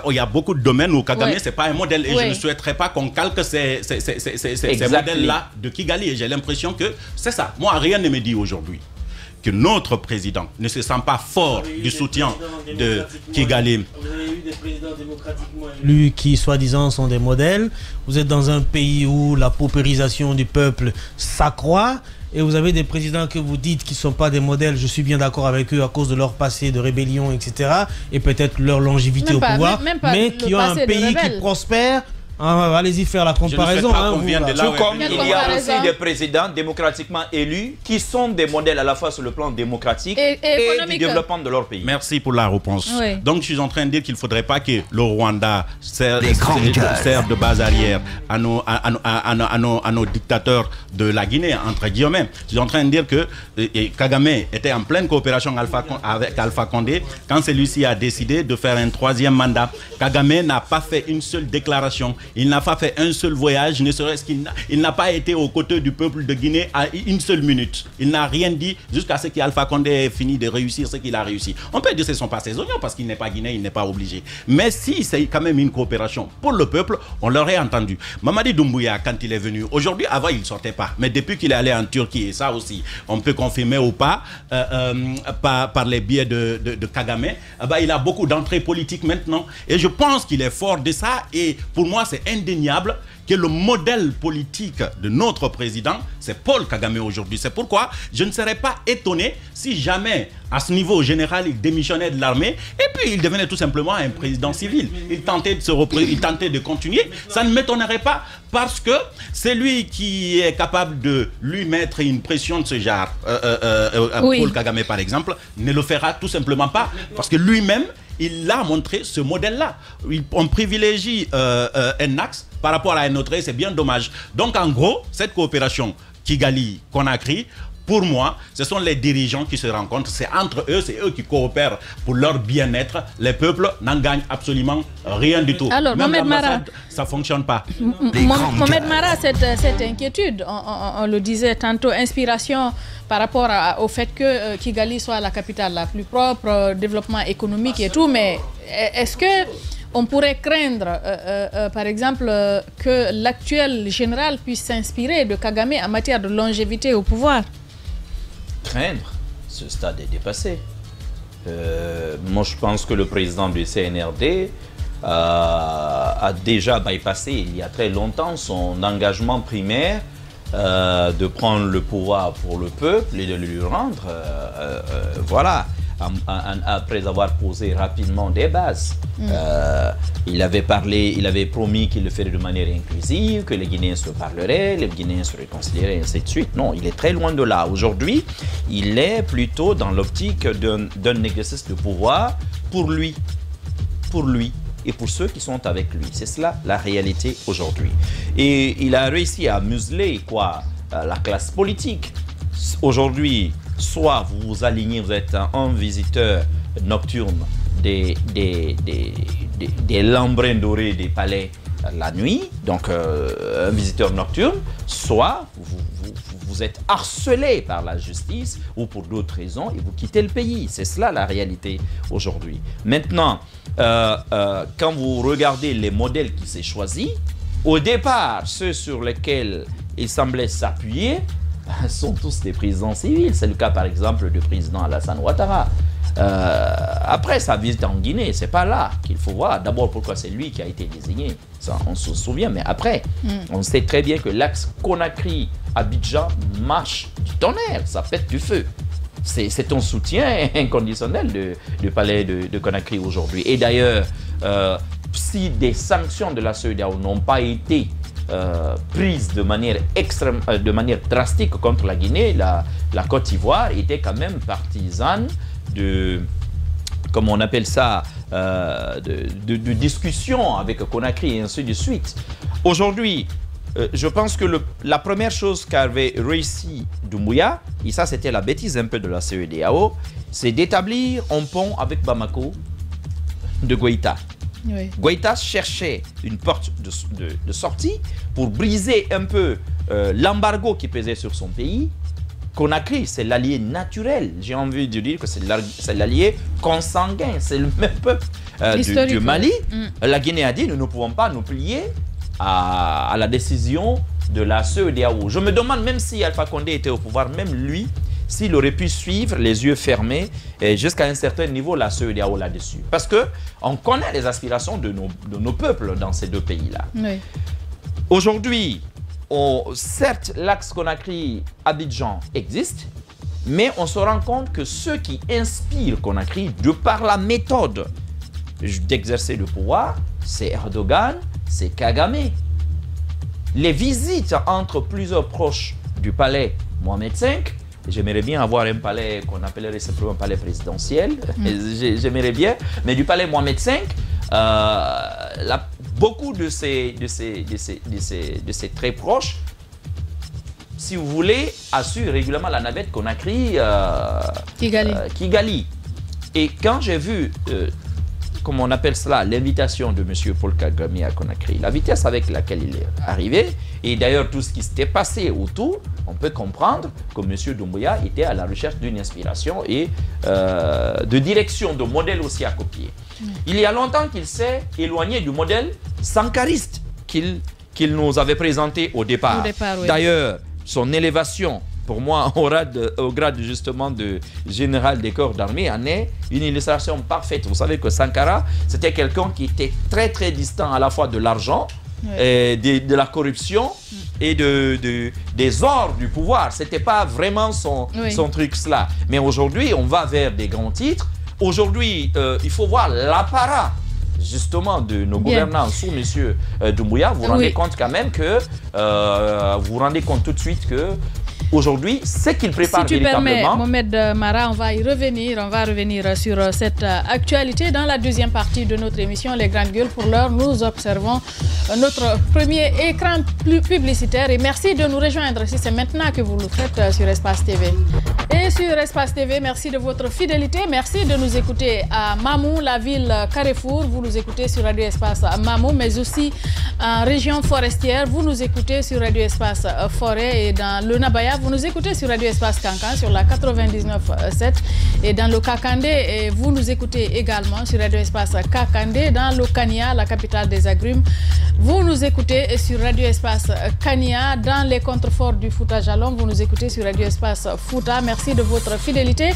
Il y a beaucoup de domaines où Kagame, c'est pas un modèle. Et je ne souhaiterais pas qu'on calque ces modèles-là de Kigali. Et j'ai l'impression que c'est ça. Moi, rien ne me dit aujourd'hui que notre président ne se sent pas fort du soutien de Kigali. Vous avez eu des présidents démocratiquement élus qui, soi-disant, sont des modèles. Vous êtes dans un pays où la paupérisation du peuple s'accroît. Et vous avez des présidents que vous dites qui ne sont pas des modèles, je suis bien d'accord avec eux à cause de leur passé de rébellion, etc. Et peut-être leur longévité au pouvoir, mais qui ont un pays qui prospère. Allez-y faire la comparaison. Tout comme il y a aussi des présidents démocratiquement élus qui sont des modèles à la fois sur le plan démocratique et du développement de leur pays. Merci pour la réponse. Oui. Donc je suis en train de dire qu'il ne faudrait pas que le Rwanda serve de base arrière à nos dictateurs de la Guinée, entre guillemets. Je suis en train de dire que Kagame était en pleine coopération avec Alpha Condé quand celui-ci a décidé de faire un 3e mandat. Kagame n'a pas fait une seule déclaration. Il n'a pas fait un seul voyage, ne serait-ce qu'il n'a pas été aux côtés du peuple de Guinée à une seule minute. Il n'a rien dit jusqu'à ce qu'Alpha Condé ait fini de réussir ce qu'il a réussi. On peut dire que ce ne sont pas ses oignons parce qu'il n'est pas guinéen, il n'est pas obligé. Mais si c'est quand même une coopération pour le peuple, on l'aurait entendu. Mamadi Doumbouya, quand il est venu, aujourd'hui, avant il ne sortait pas. Mais depuis qu'il est allé en Turquie, et ça aussi, on peut confirmer ou pas, par les biais de Kagame, il a beaucoup d'entrées politiques maintenant. Et je pense qu'il est fort de ça. Et pour moi, c'est indéniable que le modèle politique de notre président, c'est Paul Kagame aujourd'hui. C'est pourquoi je ne serais pas étonné si jamais, à ce niveau général, il démissionnait de l'armée et puis il devenait tout simplement un président civil. Il tentait de continuer. Ça ne m'étonnerait pas parce que c'est lui qui est capable de lui mettre une pression de ce genre. Paul Kagame, par exemple, ne le fera tout simplement pas parce que lui-même, il a montré ce modèle-là. On privilégie un axe par rapport à un autre et c'est bien dommage. Donc en gros, cette coopération Kigali-Conakry, pour moi, ce sont les dirigeants qui se rencontrent. C'est entre eux, c'est eux qui coopèrent pour leur bien-être. Les peuples n'en gagnent absolument rien du tout. Alors, même Mohamed Mara, ça ne fonctionne pas. Mohamed Mara, cette inquiétude, on le disait tantôt, inspiration par rapport au fait que Kigali soit la capitale la plus propre, développement économique et tout, mais est-ce que on pourrait craindre, par exemple, que l'actuel général puisse s'inspirer de Kagame en matière de longévité au pouvoir? Craindre, ce stade est dépassé. Moi, je pense que le président du CNRD a déjà bypassé il y a très longtemps son engagement primaire de prendre le pouvoir pour le peuple et de lui rendre, après avoir posé rapidement des bases. Il avait promis qu'il le ferait de manière inclusive, que les Guinéens se parleraient, les Guinéens se réconcilieraient, et ainsi de suite. Non, il est très loin de là. Aujourd'hui, il est plutôt dans l'optique d'un exercice de pouvoir pour lui. et pour ceux qui sont avec lui. C'est cela la réalité aujourd'hui. Et il a réussi à museler la classe politique. Aujourd'hui, soit vous vous alignez, vous êtes un visiteur nocturne des lambrins dorés des palais la nuit, donc un visiteur nocturne, soit vous êtes harcelé par la justice ou pour d'autres raisons et vous quittez le pays. C'est cela la réalité aujourd'hui. Maintenant, quand vous regardez les modèles qui s'est choisis, au départ, ceux sur lesquels il semblait s'appuyer sont tous des présidents civils. C'est le cas par exemple du président Alassane Ouattara. Après sa visite en Guinée, c'est pas là qu'il faut voir. D'abord pourquoi c'est lui qui a été désigné. Ça, on se souvient, mais après, on sait très bien que l'axe Conakry-Abidjan marche du tonnerre, ça pète du feu. C'est un soutien inconditionnel du palais de Conakry aujourd'hui. Et d'ailleurs, si des sanctions de la CEDEAO n'ont pas été prises de manière drastique contre la Guinée, la Côte d'Ivoire était quand même partisane de, comme on appelle ça, de discussion avec Conakry et ainsi de suite. Aujourd'hui, je pense que la première chose qu'avait réussi Doumbouya, et ça c'était la bêtise un peu de la CEDEAO, c'est d'établir un pont avec Bamako de Goïta. Oui. Goïta cherchait une porte de sortie pour briser un peu l'embargo qui pesait sur son pays. Conakry, c'est l'allié naturel. J'ai envie de dire que c'est l'allié consanguin. C'est le même peuple du Mali. La Guinée a dit, nous ne pouvons pas nous plier à la décision de la CEDEAO. Je me demande même si Alpha Condé était au pouvoir, même lui, s'il aurait pu suivre les yeux fermés jusqu'à un certain niveau la CEDEAO là-dessus. Parce qu'on connaît les aspirations de nos peuples dans ces deux pays-là. Oui. Aujourd'hui, certes, l'axe Conakry-Abidjan existe, mais on se rend compte que ceux qui inspirent Conakry, de par la méthode d'exercer le pouvoir, c'est Erdogan, c'est Kagame. Les visites entre plusieurs proches du palais Mohamed V, j'aimerais bien avoir un palais qu'on appellerait simplement un palais présidentiel, j'aimerais bien, mais du palais Mohamed V, beaucoup de ces très proches, si vous voulez, assurent régulièrement la navette Conakry-Kigali. Et quand j'ai vu, comme on appelle cela, l'invitation de M. Paul Kagame à Conakry, la vitesse avec laquelle il est arrivé, et d'ailleurs tout ce qui s'était passé autour, on peut comprendre que M. Doumbouya était à la recherche d'une inspiration et de direction, de modèle aussi à copier. Il y a longtemps qu'il s'est éloigné du modèle sankariste qu'il nous avait présenté au départ. Oui. D'ailleurs, son élévation, pour moi, au grade justement de général des corps d'armée, en est une illustration parfaite. Vous savez que Sankara, c'était quelqu'un qui était très très distant à la fois de l'argent, de la corruption et des ors du pouvoir. C'était pas vraiment son truc cela. Mais aujourd'hui, on va vers des grands titres. Aujourd'hui, il faut voir l'apparat justement de nos gouvernants sous M. Doumbouya. Vous vous rendez compte quand même que vous vous rendez compte tout de suite que aujourd'hui, ce qu'il prépare véritablement... Si tu permets, Mohamed Mara, on va y revenir. On va revenir sur cette actualité dans la deuxième partie de notre émission, Les Grandes Gueules. Pour l'heure, nous observons notre premier écran publicitaire. Et merci de nous rejoindre si c'est maintenant que vous le faites sur Espace TV. Et sur Espace TV, merci de votre fidélité. Merci de nous écouter à Mamou, la ville Carrefour. Vous nous écoutez sur Radio Espace Mamou, mais aussi en région forestière. Vous nous écoutez sur Radio Espace Forêt et dans le Nabaya. Vous nous écoutez sur Radio Espace Kankan sur la 99.7 et dans le Kakandé. Et vous nous écoutez également sur Radio Espace Kakandé dans le Kania, la capitale des agrumes. Vous nous écoutez sur Radio Espace Kania dans les contreforts du Fouta Jalon. Vous nous écoutez sur Radio Espace Fouta. Merci de votre fidélité.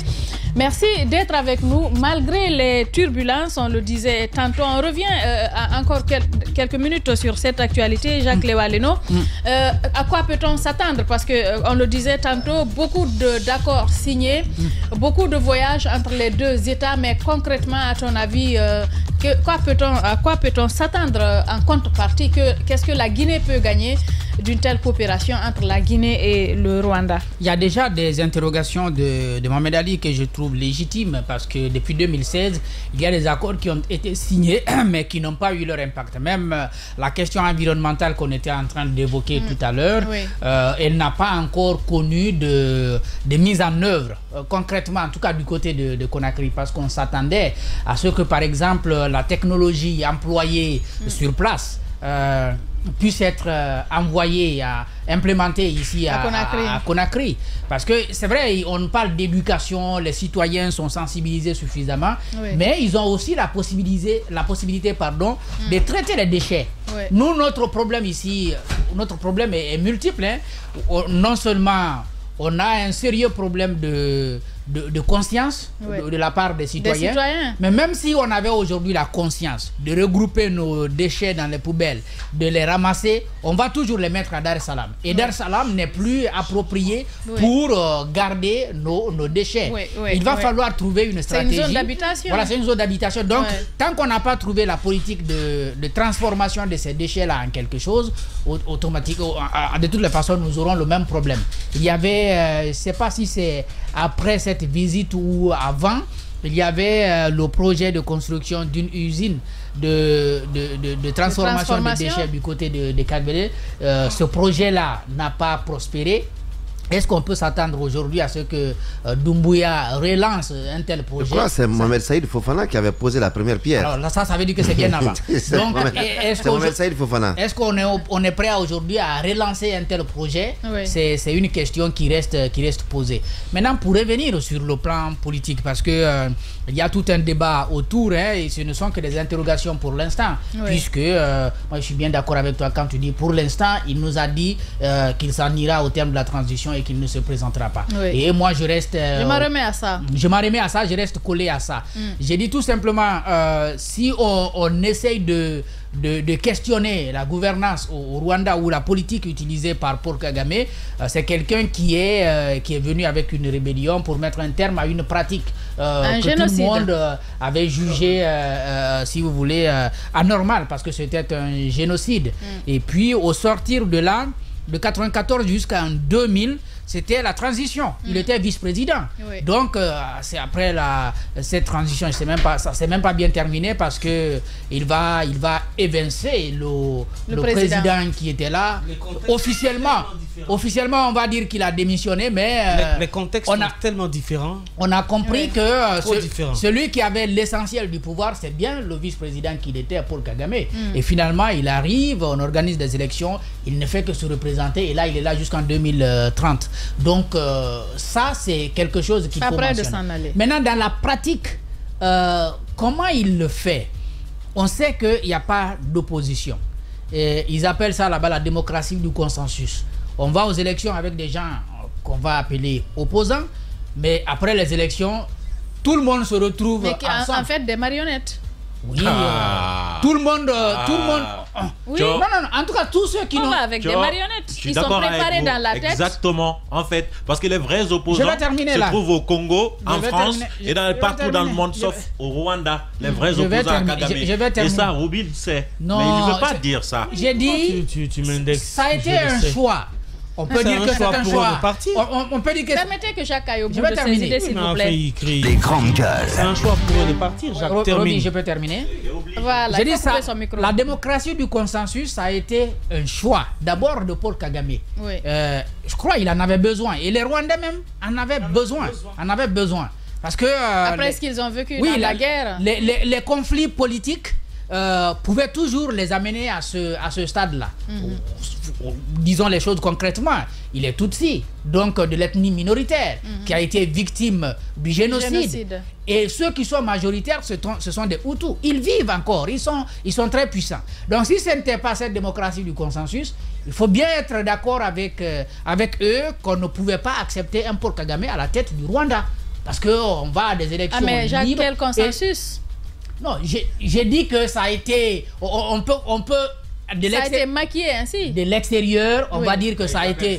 Merci d'être avec nous malgré les turbulences. On le disait tantôt. On revient encore quelques minutes sur cette actualité. Jacques Léo-Aleno. À quoi peut-on s'attendre? Parce qu'on le disait tantôt, beaucoup d'accords signés, beaucoup de voyages entre les deux États. Mais concrètement, à ton avis, à quoi peut-on s'attendre en contrepartie? Qu'est-ce que la Guinée peut gagner d'une telle coopération entre la Guinée et le Rwanda? Il y a déjà des interrogations de Mohamed Ali que je trouve légitimes parce que depuis 2016, il y a des accords qui ont été signés mais qui n'ont pas eu leur impact. Même la question environnementale qu'on était en train d'évoquer tout à l'heure, elle n'a pas encore connu de mise en œuvre concrètement, en tout cas du côté de Conakry, parce qu'on s'attendait à ce que par exemple la technologie employée sur place puisse être envoyée, implémentée ici à Conakry. Parce que c'est vrai, on parle d'éducation, les citoyens sont sensibilisés suffisamment, mais ils ont aussi la possibilité de traiter les déchets. Nous, notre problème ici, notre problème est multiple. Hein. Non seulement on a un sérieux problème de conscience de la part des citoyens. Mais même si on avait aujourd'hui la conscience de regrouper nos déchets dans les poubelles, de les ramasser, on va toujours les mettre à Dar es Salaam. Et Dar es Salaam n'est plus approprié pour garder nos déchets. Il va falloir trouver une stratégie. C'est une zone d'habitation. Voilà, c'est une zone d'habitation. Donc, tant qu'on n'a pas trouvé la politique de transformation de ces déchets-là en quelque chose, automatiquement, de toutes les façons, nous aurons le même problème. Il y avait, je ne sais pas si c'est après cette visite ou avant, il y avait le projet de construction d'une usine de transformation des déchets du côté de Cap-Vert. Ce projet-là n'a pas prospéré. Est-ce qu'on peut s'attendre aujourd'hui à ce que Doumbouya relance un tel projet? Je crois que c'est Mohamed Saïd Fofana qui avait posé la première pierre. Alors là, ça veut dire que c'est bien avant. Donc, c'est Mohamed Saïd Fofana. Est-ce qu'on est prêt aujourd'hui à relancer un tel projet? C'est une question qui reste posée. Maintenant, pour revenir sur le plan politique, parce que il y a tout un débat autour, hein, et ce ne sont que des interrogations pour l'instant, puisque moi je suis bien d'accord avec toi quand tu dis pour l'instant, il nous a dit qu'il s'en ira au terme de la transition et qu'il ne se présentera pas. Et moi je reste... je m'en remets à ça. Je m'en remets à ça, je reste collé à ça. J'ai dit tout simplement, si on essaye de questionner la gouvernance au Rwanda ou la politique utilisée par Paul Kagame, c'est quelqu'un qui est venu avec une rébellion pour mettre un terme à une pratique que génocide. Tout le monde avait jugé, si vous voulez, anormal, parce que c'était un génocide. Et puis au sortir de là, de 1994 jusqu'en 2000, c'était la transition. Il était vice-président. Donc, c'est après cette transition, ça ne s'est même pas bien terminé parce qu'il va évincer le président qui était là. Officiellement, on va dire qu'il a démissionné, mais... les contextes sont tellement différents. On a compris que celui qui avait l'essentiel du pouvoir, c'est bien le vice-président qu'il était, Paul Kagame. Et finalement, il arrive, on organise des élections, il ne fait que se représenter, et là, il est là jusqu'en 2030. Donc, ça, c'est quelque chose qu'il faut mentionner. Maintenant, dans la pratique, comment il le fait? On sait qu'il n'y a pas d'opposition. Ils appellent ça là-bas la démocratie du consensus. On va aux élections avec des gens qu'on va appeler opposants, mais après les élections, tout le monde se retrouve ensemble. En fait, des marionnettes. Oui, tout le monde... Oui. Non, en tout cas, tous ceux qui n'ont... avec des marionnettes. Ils sont préparés dans la tête. Exactement, en fait. Parce que les vrais opposants se trouvent au Congo, en France, et partout dans le monde, sauf au Rwanda. Les vrais opposants à Kagame. Et ça, Roubi le sait. Non, mais il ne veut pas dire ça. J'ai dit, ça a été un choix. On peut dire que c'est un choix. On peut dire que... Permettez que Jacques aille au bout de ses idées, s'il vous plaît. Les grandes gueules. C'est un choix pour eux de partir. Jacques, termine. Je peux terminer. Voilà, j'ai dit ça. La démocratie du consensus, ça a été un choix. D'abord de Paul Kagame. Je crois qu'il en avait besoin. Et les Rwandais même en avaient besoin. Parce que... après ce qu'ils ont vécu dans la guerre. Les conflits politiques pouvaient toujours les amener à ce stade-là. Disons les choses concrètement. Il est Tutsi, donc de l'ethnie minoritaire, qui a été victime du génocide. Et ceux qui sont majoritaires, ce sont des Hutus. Ils vivent encore, ils sont très puissants. Donc si ce n'était pas cette démocratie du consensus, il faut bien être d'accord avec eux qu'on ne pouvait pas accepter un Paul Kagame à la tête du Rwanda. Parce qu'on va à des élections mais Jacques, libres. Quel consensus? Non, j'ai dit que ça a été... On peut Ça a été maquillé ainsi. De l'extérieur, on va dire que ça a été...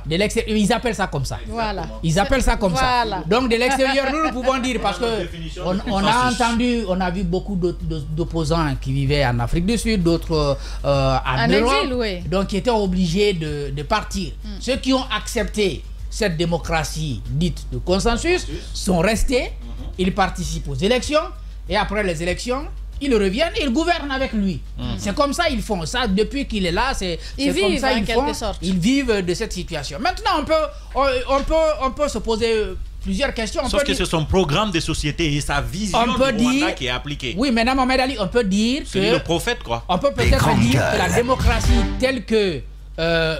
De l'extérieur, ils appellent ça comme ça. Voilà. Ils appellent ça comme ça. Voilà. Donc de l'extérieur, nous pouvons dire parce que on a entendu, on a vu beaucoup d'opposants qui vivaient en Afrique du Sud, d'autres en Europe, exil, oui. donc qui étaient obligés de partir. Ceux qui ont accepté cette démocratie dite de consensus sont restés, ils participent aux élections et après les élections, ils reviennent, ils gouvernent avec lui. C'est comme ça ils font ça depuis qu'il est là. Ils vivent comme ça, en quelque sorte. Ils vivent de cette situation. Maintenant, on peut se poser plusieurs questions. Sauf que c'est son programme de société et sa vision du Rwanda qui est appliquée. Oui, maintenant, Mohamed Ali, on peut dire c'est que... le prophète, quoi. On peut peut-être dire que la démocratie telle que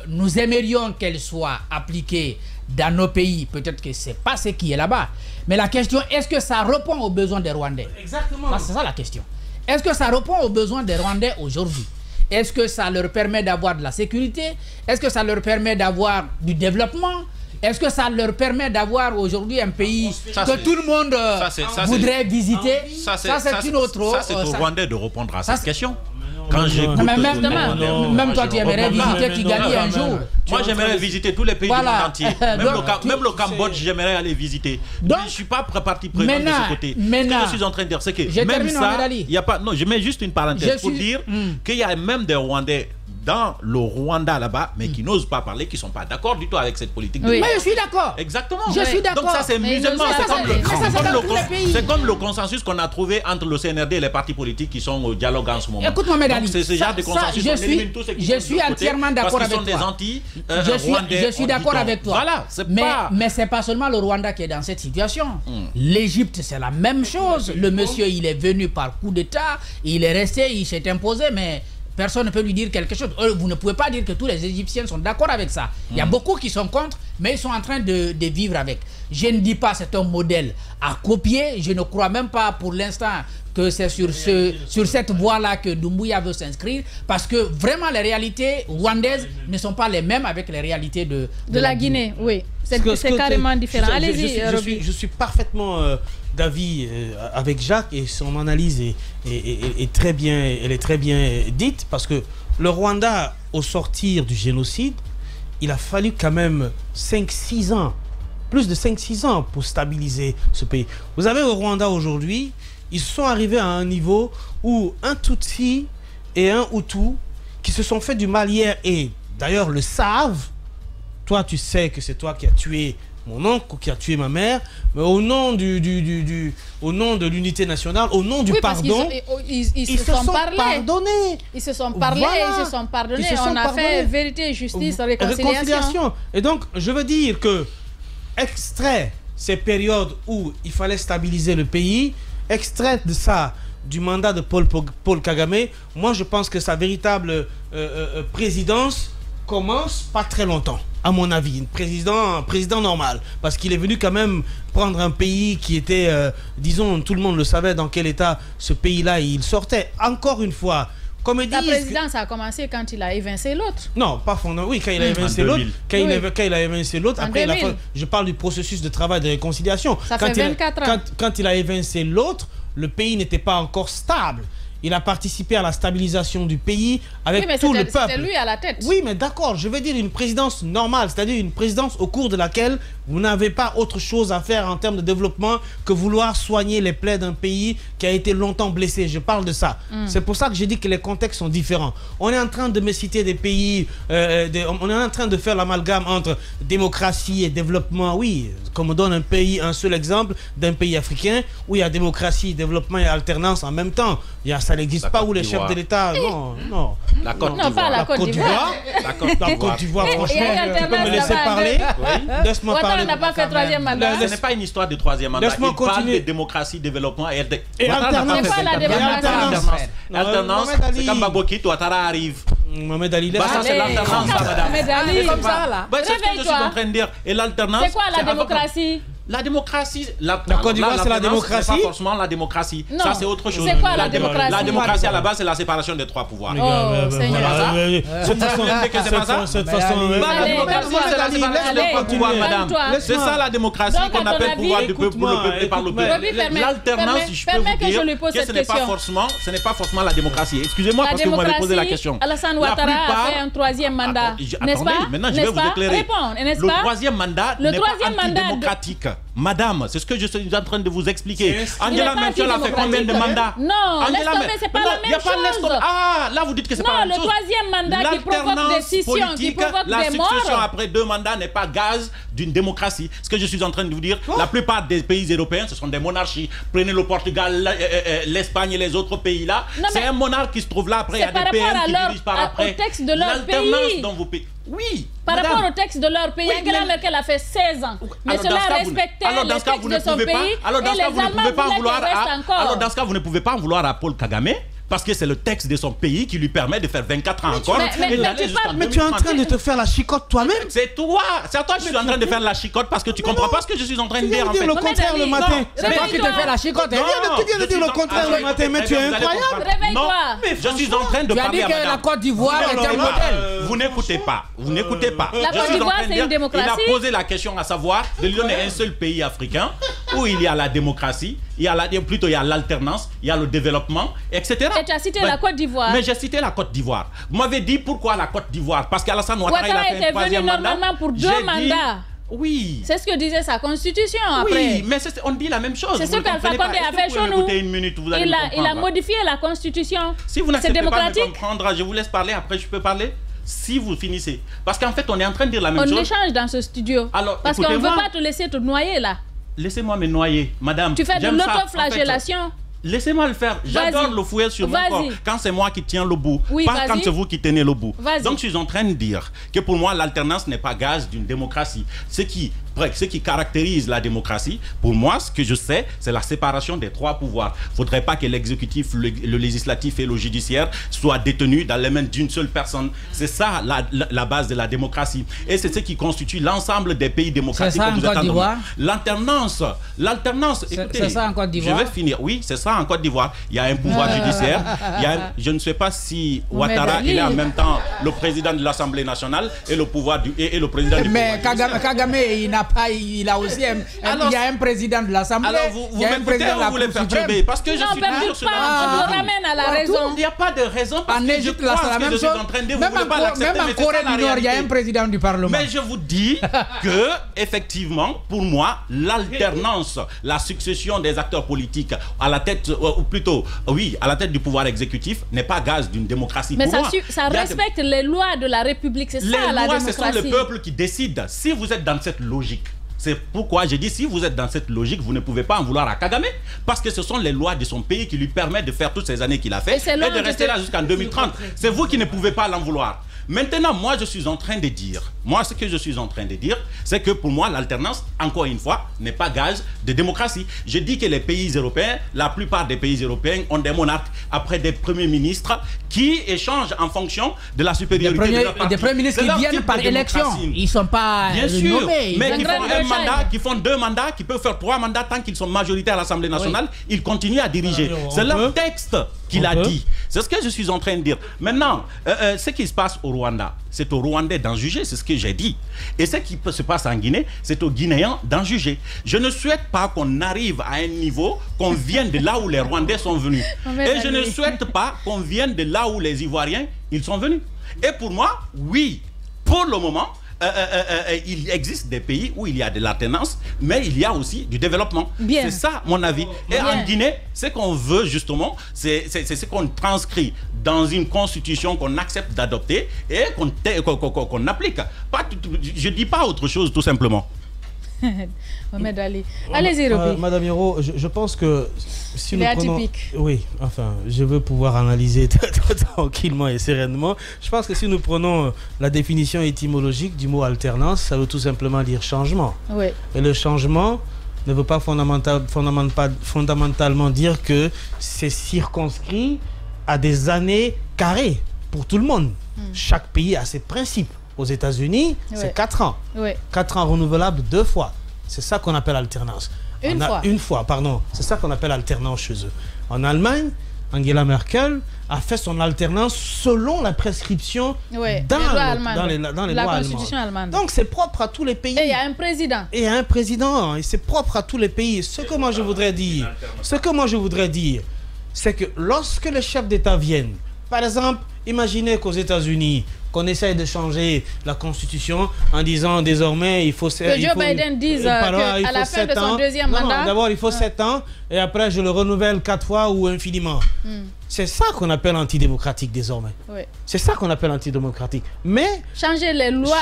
nous aimerions qu'elle soit appliquée dans nos pays, peut-être que c'est pas ce qui est là-bas. Mais la question, est-ce que ça répond aux besoins des Rwandais? Exactement. C'est ça la question. Est-ce que ça répond aux besoins des Rwandais aujourd'hui? Est-ce que ça leur permet d'avoir de la sécurité? Est-ce que ça leur permet d'avoir du développement? Est-ce que ça leur permet d'avoir aujourd'hui un pays que tout le monde voudrait visiter? Ça, c'est une autre... Ça, c'est aux Rwandais de répondre à cette question. Quand même toi, tu aimerais visiter Kigali un jour. Moi, j'aimerais visiter tous les pays du monde entier. Même le Cambodge, j'aimerais aller visiter. Donc, je ne suis pas partie prenante de ce côté. Ce que je suis en train de dire, c'est que même ça, il n'y a pas... Non, je mets juste une parenthèse pour dire qu'il y a même des Rwandais dans le Rwanda là-bas, mais qui n'osent pas parler, qui ne sont pas d'accord du tout avec cette politique. Oui. Mais je suis d'accord. Exactement. Je suis d'accord. Donc ça, c'est musulman. C'est comme le consensus qu'on a trouvé entre le CNRD et les partis politiques qui sont au dialogue en ce moment. Écoute, Mohamed Ali, c'est ce genre de consensus. Je suis entièrement d'accord avec toi. Je suis d'accord avec toi. Voilà, mais c'est pas seulement le Rwanda qui est dans cette situation. L'Égypte, c'est la même chose. Le monsieur, il est venu par coup d'État, il est resté, il s'est imposé, mais... Personne ne peut lui dire quelque chose. Vous ne pouvez pas dire que tous les Égyptiens sont d'accord avec ça. Il y a beaucoup qui sont contre, mais ils sont en train de vivre avec. Je ne dis pas que c'est un modèle à copier. Je ne crois même pas pour l'instant que c'est sur cette voie-là que Doumbouya veut s'inscrire. Parce que vraiment, les réalités rwandaises ne sont pas les mêmes avec les réalités de la Guinée. Oui, c'est carrément différent. Allez-y, je suis parfaitement... d'avis avec Jacques, et son analyse est très bien, elle est très bien dite, parce que le Rwanda, au sortir du génocide, il a fallu quand même 5-6 ans, plus de 5-6 ans pour stabiliser ce pays. Vous avez au Rwanda aujourd'hui, ils sont arrivés à un niveau où un Tutsi et un Hutu qui se sont fait du mal hier, et d'ailleurs le savent. Toi, tu sais que c'est toi qui as tué mon oncle, qui a tué ma mère, mais au nom au nom de l'unité nationale, au nom du pardon, ils se sont pardonnés. Ils se sont parlé, ils se sont pardonnés. On a fait vérité, justice, réconciliation. Et donc, je veux dire que, extrait ces périodes où il fallait stabiliser le pays, extrait de ça, du mandat de Paul Kagame, moi je pense que sa véritable présidence commence pas très longtemps, à mon avis, un président normal, parce qu'il est venu quand même prendre un pays qui était, disons, tout le monde le savait dans quel état ce pays-là il sortait. Encore une fois, comme la présidence a commencé quand il a évincé l'autre. Non, pas fondamentalement. Oui, quand il a évincé l'autre. Quand il a évincé l'autre. Après, je parle du processus de travail de réconciliation. Ça fait 24 ans. Quand il a évincé l'autre, le pays n'était pas encore stable. Il a participé à la stabilisation du pays avec tout le peuple. C'était lui à la tête. Oui, mais d'accord, je veux dire une présidence normale, c'est-à-dire une présidence au cours de laquelle vous n'avez pas autre chose à faire en termes de développement que vouloir soigner les plaies d'un pays qui a été longtemps blessé. Je parle de ça. C'est pour ça que j'ai dit que les contextes sont différents. On est en train de me citer des pays, on est en train de faire l'amalgame entre démocratie et développement. Oui, comme on donne un seul exemple d'un pays africain où il y a démocratie, développement et alternance en même temps. Ça n'existe pas où les chefs de l'État... Non. La Côte d'Ivoire. Non, pas la Côte d'Ivoire. La Côte d'Ivoire, franchement, tu peux me laisser parler. Laisse-moi parler. On n'a pas fait troisième mandat. Ce n'est pas une histoire de troisième mandat. Il parle de démocratie, développement et alternance. C'est pas la démocratie. Alternance, c'est quand Baboki, Ouattara arrive. Mohamed Ali, ça c'est l'alternance, madame. Mohamed Ali, comme ça là. C'est ce que je suis en train de dire. Et l'alternance... C'est quoi la démocratie? La démocratie, la Côte d'Ivoire, c'est la démocratie. C'est pas forcément la démocratie. Non. Ça, c'est autre chose. C'est quoi la démocratie? La démocratie, à la base, c'est la séparation des trois pouvoirs. Oh, Seigneur. C'est pas ça? Cette façon. La démocratie, c'est la séparation des trois pouvoirs, madame. C'est ça la démocratie qu'on appelle pouvoir du peuple pour le peuple et par le peuple. L'alternance, si je peux vous dire que ce n'est pas forcément la démocratie. Excusez-moi parce que vous m'avez posé la question. Alassane Ouattara a fait un troisième mandat, n'est-ce pas? Maintenant, je vais vous éclairer. Répondre, n'est-ce pas? Le troisième mandat n'est pas antidémocratique. Madame, c'est ce que je suis en train de vous expliquer. Angela Merkel a fait combien de mandats? Non, laisse tomber, c'est pas la même chose. Ah, là vous dites que c'est pas la même chose. Non, le troisième mandat qui provoque des scissions, qui provoque des morts. La succession après 2 mandats n'est pas gage d'une démocratie. Ce que je suis en train de vous dire, la plupart des pays européens, ce sont des monarchies. Prenez le Portugal, l'Espagne et les autres pays là. C'est un monarque qui se trouve là. Après, il y a des PM qui dirigent par après. Au texte de leur pays. L'alternance dans vos pays. Oui. Par rapport au texte de leur pays, Angela Merkel a fait 16 ans. Mais cela respectait le texte de son pays. Et les Allemands voulaient qu'il reste encore. Alors dans ce cas, vous ne pouvez pas en vouloir à Paul Kagame. Parce que c'est le texte de son pays qui lui permet de faire 24 ans encore. Mais tu es en train de te faire la chicotte toi-même. C'est toi. C'est à toi que je suis en train de faire la chicotte parce que tu comprends pas ce que je suis en train de dire en fait. Tu viens de dire le contraire le matin. C'est toi qui te fais la chicotte. Tu viens de dire le contraire le matin, mais tu es incroyable. Réveille-toi. Je suis en train de parler à madame. Tu as dit que la Côte d'Ivoire est un modèle. Vous n'écoutez pas. Vous n'écoutez pas. La Côte d'Ivoire, c'est une démocratie. Il a posé la question à savoir de lui donner un seul pays africain où il y a la démocratie, il y a l'alternance, il y a le développement, etc. Et tu as cité la Côte d'Ivoire. Mais j'ai cité la Côte d'Ivoire. Vous m'avez dit pourquoi la Côte d'Ivoire? Parce qu'Alassane Ouattara il a fait un troisième mandat. Normalement pour 2 mandats. Oui. C'est ce que disait sa constitution après. Oui, mais on dit la même chose. C'est ce qu'Alpha Condé a fait chez nous. Il a modifié la constitution. Si vous n'acceptez pas de comprendre, je vous laisse parler, après je peux parler. Si vous finissez. Parce qu'en fait, on est en train de dire la même chose. On échange dans ce studio. Alors, parce qu'on ne veut pas te laisser te noyer là. Laissez-moi me noyer, madame. Tu fais de l'autoflagellation. Laissez-moi le faire. J'adore le fouet sur mon corps quand c'est moi qui tiens le bout, pas quand c'est vous qui tenez le bout. Donc je suis en train de dire que pour moi l'alternance n'est pas gage d'une démocratie. Ce qui caractérise la démocratie, pour moi, ce que je sais, c'est la séparation des 3 pouvoirs. Il ne faudrait pas que l'exécutif, le législatif et le judiciaire soient détenus dans les mains d'une seule personne. C'est ça la base de la démocratie. Et c'est ce qui constitue l'ensemble des pays démocratiques. C'est ça en Côte d'Ivoire? L'alternance, écoutez, c'est ça en Côte d'Ivoire? Je vais finir. Oui, c'est ça en Côte d'Ivoire. Il y a un pouvoir judiciaire. Je ne sais pas si Ouattara, il est en même temps le président de l'Assemblée nationale et le pouvoir et le président du pouvoir judiciaire. Mais Kagame, il a aussi il y a un président de l'Assemblée. Alors vous m'écoutez ou vous voulez perturber? Parce que je suis toujours sur la ramène à la raison. Il n'y a pas de raison parce que je crois ce que je suis en train de dire. Vous ne voulez pas l'accepter, même en Corée du Nord, il y a un président du Parlement. Mais je vous dis que, effectivement, pour moi, l'alternance, la succession des acteurs politiques à la tête, ou plutôt, oui, à la tête du pouvoir exécutif n'est pas gage d'une démocratie. Mais ça respecte les lois de la République, c'est ça la démocratie. Les lois, ce sont le peuple qui décide. Si vous êtes dans cette logique, c'est pourquoi j'ai dit, si vous êtes dans cette logique, vous ne pouvez pas en vouloir à Kagame, parce que ce sont les lois de son pays qui lui permettent de faire toutes ces années qu'il a fait et de rester là jusqu'en 2030. C'est vous qui ne pouvez pas l'en vouloir. Maintenant, moi, je suis en train de dire, c'est que pour moi, l'alternance, encore une fois, n'est pas gage de démocratie. Je dis que les pays européens, la plupart des pays européens ont des monarques après des premiers ministres qui échangent en fonction de la supériorité de leur parti. Des premiers ministres qui viennent par élection. Ils ne sont pas nommés. Mais qui font 2 mandats, qui peuvent faire 3 mandats tant qu'ils sont majoritaires à l'Assemblée nationale, ils continuent à diriger. C'est leur texte qu'il a dit. C'est ce que je suis en train de dire. Maintenant, ce qui se passe au Rwanda, c'est aux Rwandais d'en juger, c'est ce que j'ai dit. Et ce qui se passe en Guinée, c'est aux Guinéens d'en juger. Je ne souhaite pas qu'on arrive à un niveau, qu'on vienne de là où les Rwandais sont venus. Et je ne souhaite pas qu'on vienne de là où les Ivoiriens, ils sont venus. Et pour moi, oui, pour le moment, il existe des pays où il y a de l'alternance, mais il y a aussi du développement. C'est ça, mon avis. Et en Guinée, ce qu'on veut justement, c'est ce qu'on transcrit dans une constitution qu'on accepte d'adopter et qu'on applique. Je ne dis pas autre chose, tout simplement. Mohamed Ali. Allez-y, Roby. Madame Hiro, je pense que si nous prenons... atypique. Oui, enfin, je veux pouvoir analyser tranquillement et sereinement. Je pense que si nous prenons la définition étymologique du mot alternance, ça veut tout simplement dire changement. Oui. Et le changement ne veut pas fondamentalement dire que c'est circonscrit à des années carrées pour tout le monde. Chaque pays a ses principes. Aux États-Unis, c'est 4 ans. 4 ans renouvelables 2 fois. C'est ça qu'on appelle alternance. Une fois, pardon. C'est ça qu'on appelle alternance chez eux. En Allemagne, Angela Merkel a fait son alternance selon la prescription dans les lois constitution allemande. Donc c'est propre à tous les pays. Et il y a un président. Et il y a un président. Et c'est propre à tous les pays. Ce que moi je voudrais dire, c'est que lorsque les chefs d'État viennent, par exemple, imaginez qu'aux États-Unis, qu'on essaye de changer la Constitution en disant désormais il faut... Que Joe Biden dise qu'à la fin de son deuxième mandat... D'abord, il faut 7 ans et après, je le renouvelle 4 fois ou infiniment. C'est ça qu'on appelle antidémocratique désormais. Oui. C'est ça qu'on appelle antidémocratique. Mais... Changer les lois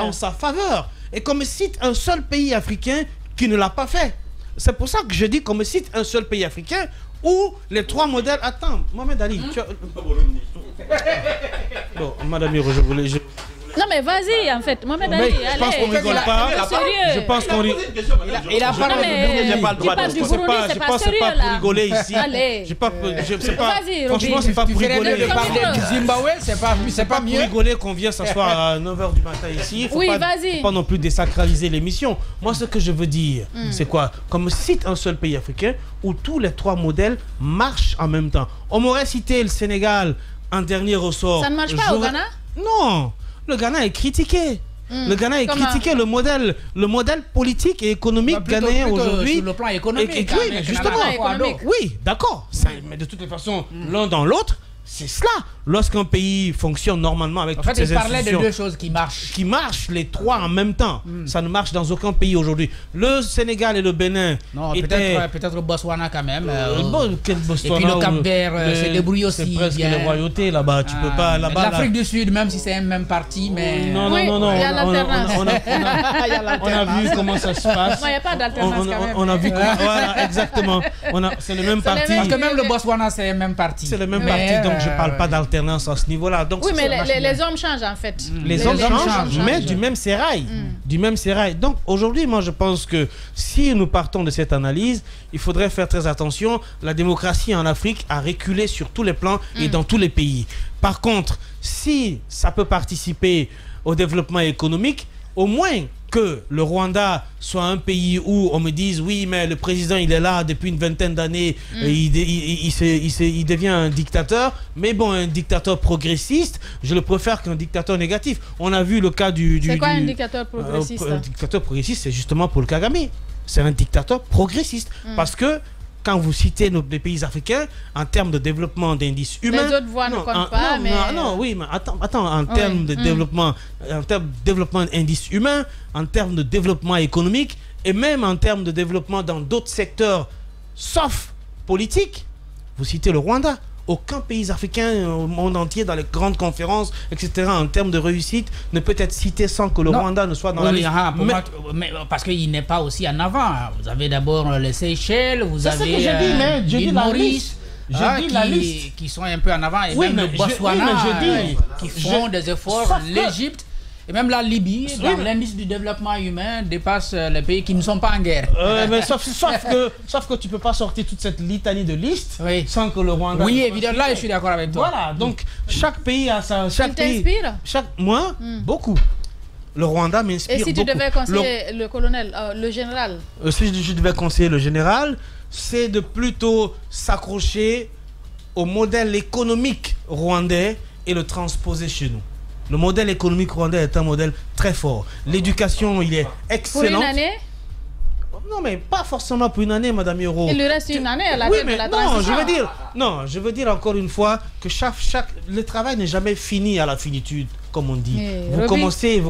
en sa faveur. Et qu'on me cite un seul pays africain qui ne l'a pas fait. C'est pour ça que je dis qu'on me cite un seul pays africain où les 3 modèles... Attends, Mohamed Ali, tu as... Bon, Madame Hiro, je voulais... Non mais vas-y en fait, Mohamed Ali, allez. Je pense qu'on rigole pas. Je pense qu'on rigole. Il a parlé de J'ai pas le droit de... du Burundi, c'est pas sérieux là. C'est pas pour rigoler ici. Allez. Vas-y, Franchement, c'est pas pour rigoler. de parler du Zimbabwe, c'est pas mieux. Pour rigoler qu'on vient s'asseoir à 9h du matin ici. Oui, vas-y. Faut pas non plus désacraliser l'émission. Moi, ce que je veux dire, c'est quoi? Comme cite un seul pays africain où tous les 3 modèles marchent en même temps. On m'aurait cité le Sénégal en dernier ressort. Ça ne marche pas au Ghana? Non. Le Ghana est critiqué. Le Ghana est critiqué, le modèle politique et économique ghanéen aujourd'hui. Sur le plan économique. Oui, mais justement. Oui, d'accord. Mais de toutes les façons, l'un dans l'autre, c'est cela. Lorsqu'un pays fonctionne normalement avec toutes ses institutions... En fait, il parlait de 2 choses qui marchent. Qui marchent, les 3 en même temps. Ça ne marche dans aucun pays aujourd'hui. Le Sénégal et le Bénin... Non, peut-être le Botswana quand même. Quel Botswana, et puis le Cap-Vert se débrouille aussi. C'est presque les royautés là-bas. Tu peux pas... L'Afrique du Sud, même si c'est un même parti, mais... Non. Il y a l'alternance. On a vu comment ça se passe. Il n'y a pas d'alternance quand même. On a vu comment... Voilà, exactement. C'est le même parti. Parce que même le Botswana, c'est le même parti. C'est le même parti, donc je ne parle pas d'alternance à ce niveau-là. Donc, oui, mais les hommes changent en fait. Les hommes changent, mais du même sérail. Du même sérail. Donc aujourd'hui, moi je pense que si nous partons de cette analyse, il faudrait faire très attention. La démocratie en Afrique a reculé sur tous les plans et dans tous les pays. Par contre, si ça peut participer au développement économique, au moins que le Rwanda soit un pays où on me dise oui mais le président il est là depuis une vingtaine d'années et il devient un dictateur, mais bon, un dictateur progressiste je le préfère qu'un dictateur négatif. On a vu le cas c'est quoi un dictateur progressiste? Un dictateur progressiste, c'est justement Paul Kagame. C'est un dictateur progressiste parce que quand vous citez les pays africains, en termes de développement d'indices humains... Les autres voix ne comptent pas, mais... Oui, mais attends, en termes de développement, en termes de développement d'indices humains, en termes de développement économique, et même en termes de développement dans d'autres secteurs, sauf politique, vous citez le Rwanda. Aucun pays africain au monde entier, dans les grandes conférences, etc., en termes de réussite, ne peut être cité sans que le Rwanda ne soit dans la liste. Mais parce qu'il n'est pas aussi en avant. Vous avez d'abord les Seychelles, vous avez l'île Maurice, qui sont un peu en avant, et même le Botswana, qui font des efforts, l'Égypte. Et même la Libye, dans l'indice du développement humain, dépasse les pays qui ne sont pas en guerre. Mais sauf que tu ne peux pas sortir toute cette litanie de listes sans que le Rwanda... Oui, évidemment, là je suis d'accord avec toi. Voilà, donc chaque pays a sa... Tu t'inspires? Moi, beaucoup. Le Rwanda m'inspire beaucoup. Et si tu devais conseiller le colonel, le général? Si je devais conseiller le général, c'est de plutôt s'accrocher au modèle économique rwandais et le transposer chez nous. Le modèle économique rwandais est un modèle très fort. L'éducation, il est excellent. Pour une année? Non, mais pas forcément pour une année, Madame Hiro. Il lui reste une année à la tête de la transition. Je veux dire encore une fois que le travail n'est jamais fini à la finitude, comme on dit. Vous commencez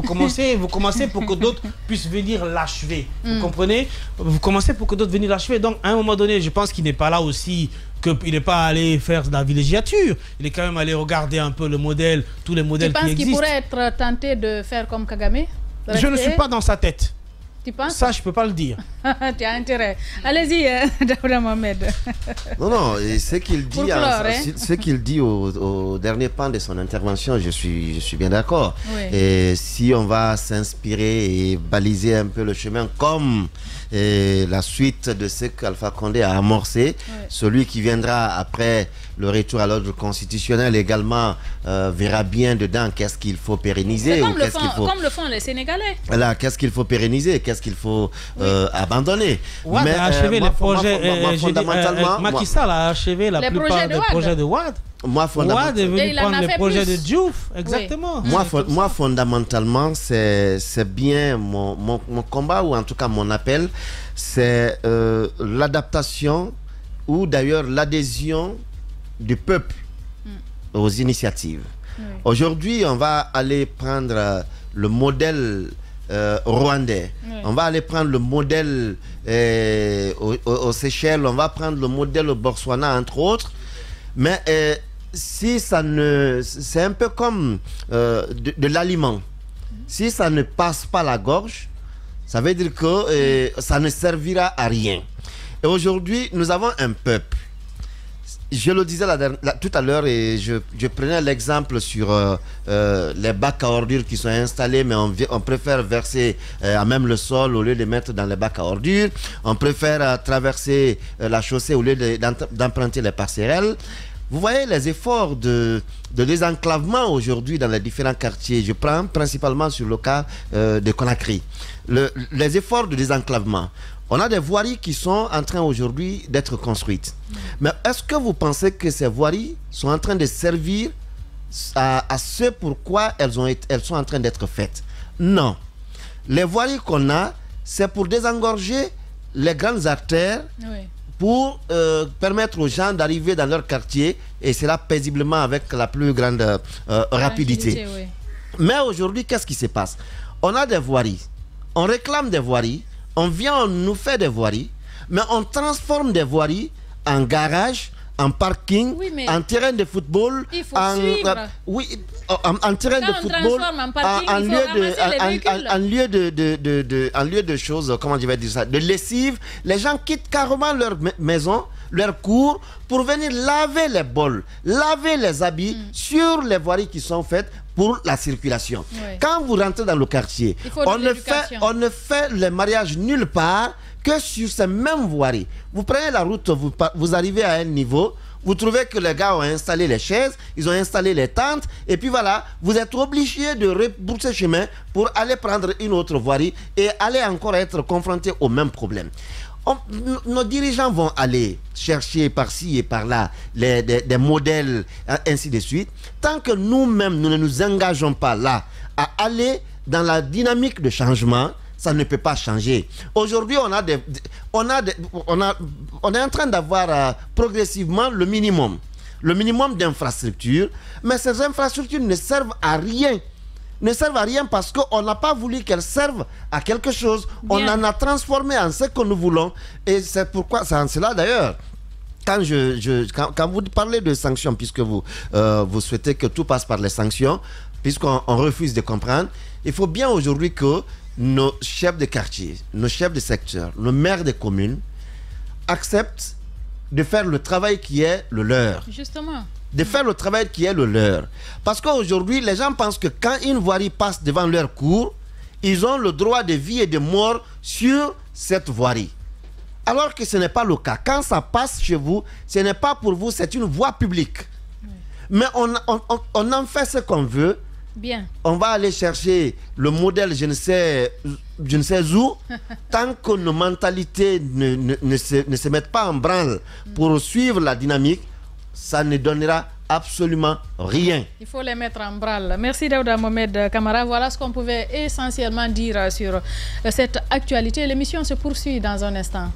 pour que d'autres puissent venir l'achever. Vous comprenez? Vous commencez pour que d'autres viennent l'achever. Donc, à un moment donné, je pense qu'il n'est pas là aussi, qu'il n'est pas allé faire de la villégiature. Il est quand même allé regarder un peu le modèle, tous les modèles qui existent. Tu penses qu'il pourrait être tenté de faire comme Kagame? Je ne suis pas dans sa tête. Tu penses? Ça, je ne peux pas le dire. Tu as intérêt. Allez-y, Daouda Mohamed. Non, et ce qu'il dit, au dernier pan de son intervention, je suis bien d'accord. Oui. Et si on va s'inspirer et baliser un peu le chemin comme la suite de ce qu'Alpha Condé a amorcé. Celui qui viendra après le retour à l'ordre constitutionnel également verra bien dedans qu'est-ce qu'il faut pérenniser. Comme le font les Sénégalais. Voilà, qu'est-ce qu'il faut pérenniser, qu'est-ce qu'il faut abandonner. Wade a achevé les projets. Fondamentalement, Macky Sall a achevé la plupart des projets de Wade. Wade est venu prendre les projets de Diouf, exactement. Moi, fondamentalement, c'est bien mon combat, ou en tout cas mon appel, c'est l'adaptation ou d'ailleurs l'adhésion du peuple aux initiatives. Aujourd'hui, on va aller prendre le modèle rwandais. On va aller prendre le modèle aux Seychelles, on va prendre le modèle au Botswana, entre autres. Mais si ça ne... C'est un peu comme de l'aliment. Si ça ne passe pas la gorge, ça veut dire que ça ne servira à rien. Et aujourd'hui, nous avons un peuple. Je le disais tout à l'heure, et je prenais l'exemple sur les bacs à ordures qui sont installés, mais on préfère verser à même le sol au lieu de mettre dans les bacs à ordures. On préfère traverser la chaussée au lieu d'emprunter les passerelles. Vous voyez les efforts de désenclavement aujourd'hui dans les différents quartiers. Je prends principalement sur le cas de Conakry. Les efforts de désenclavement. On a des voiries qui sont en train aujourd'hui d'être construites. Mais est-ce que vous pensez que ces voiries sont en train de servir à ce pourquoi elles sont en train d'être faites? Non. Les voiries qu'on a, c'est pour désengorger les grandes artères, pour permettre aux gens d'arriver dans leur quartier, et cela paisiblement avec la plus grande rapidité. Mais aujourd'hui, qu'est-ce qui se passe? On a des voiries, on réclame des voiries, on vient, on nous fait des voiries, mais on transforme des voiries en garage, en parking, en terrain de football, en terrain de football, en lieu de choses, comment je vais dire ça, de lessive. Les gens quittent carrément leur maison, leur cour, pour venir laver les bols, laver les habits sur les voiries qui sont faites pour la circulation. Quand vous rentrez dans le quartier, on ne fait le mariage nulle part que sur ces mêmes voiries. Vous prenez la route, vous arrivez à un niveau, vous trouvez que les gars ont installé les chaises, ils ont installé les tentes, et puis voilà, vous êtes obligé de rebrousser chemin pour aller prendre une autre voirie et aller encore être confronté au même problème. Nos dirigeants vont aller chercher par-ci et par-là des modèles, ainsi de suite. Tant que nous-mêmes, nous ne nous engageons pas là à aller dans la dynamique de changement, ça ne peut pas changer. Aujourd'hui, on est en train d'avoir progressivement le minimum d'infrastructures, mais ces infrastructures ne servent à rien. Ne servent à rien parce qu'on n'a pas voulu qu'elles servent à quelque chose. On en a transformé en ce que nous voulons. Et c'est pourquoi, c'est en cela d'ailleurs, quand vous parlez de sanctions, puisque vous souhaitez que tout passe par les sanctions, puisqu'on refuse de comprendre, il faut bien aujourd'hui que nos chefs de quartier, nos chefs de secteur, nos maires des communes acceptent de faire le travail qui est le leur. Justement. De faire le travail qui est le leur. Parce qu'aujourd'hui, les gens pensent que quand une voirie passe devant leur cour, ils ont le droit de vie et de mort sur cette voirie. Alors que ce n'est pas le cas. Quand ça passe chez vous, ce n'est pas pour vous, c'est une voie publique. Mais on en fait ce qu'on veut. Bien. On va aller chercher le modèle je ne sais où, tant que nos mentalités ne se mettent pas en branle pour suivre la dynamique, ça ne donnera absolument rien. Il faut les mettre en branle. Merci Daouda Mohamed Camara. Voilà ce qu'on pouvait essentiellement dire sur cette actualité. L'émission se poursuit dans un instant.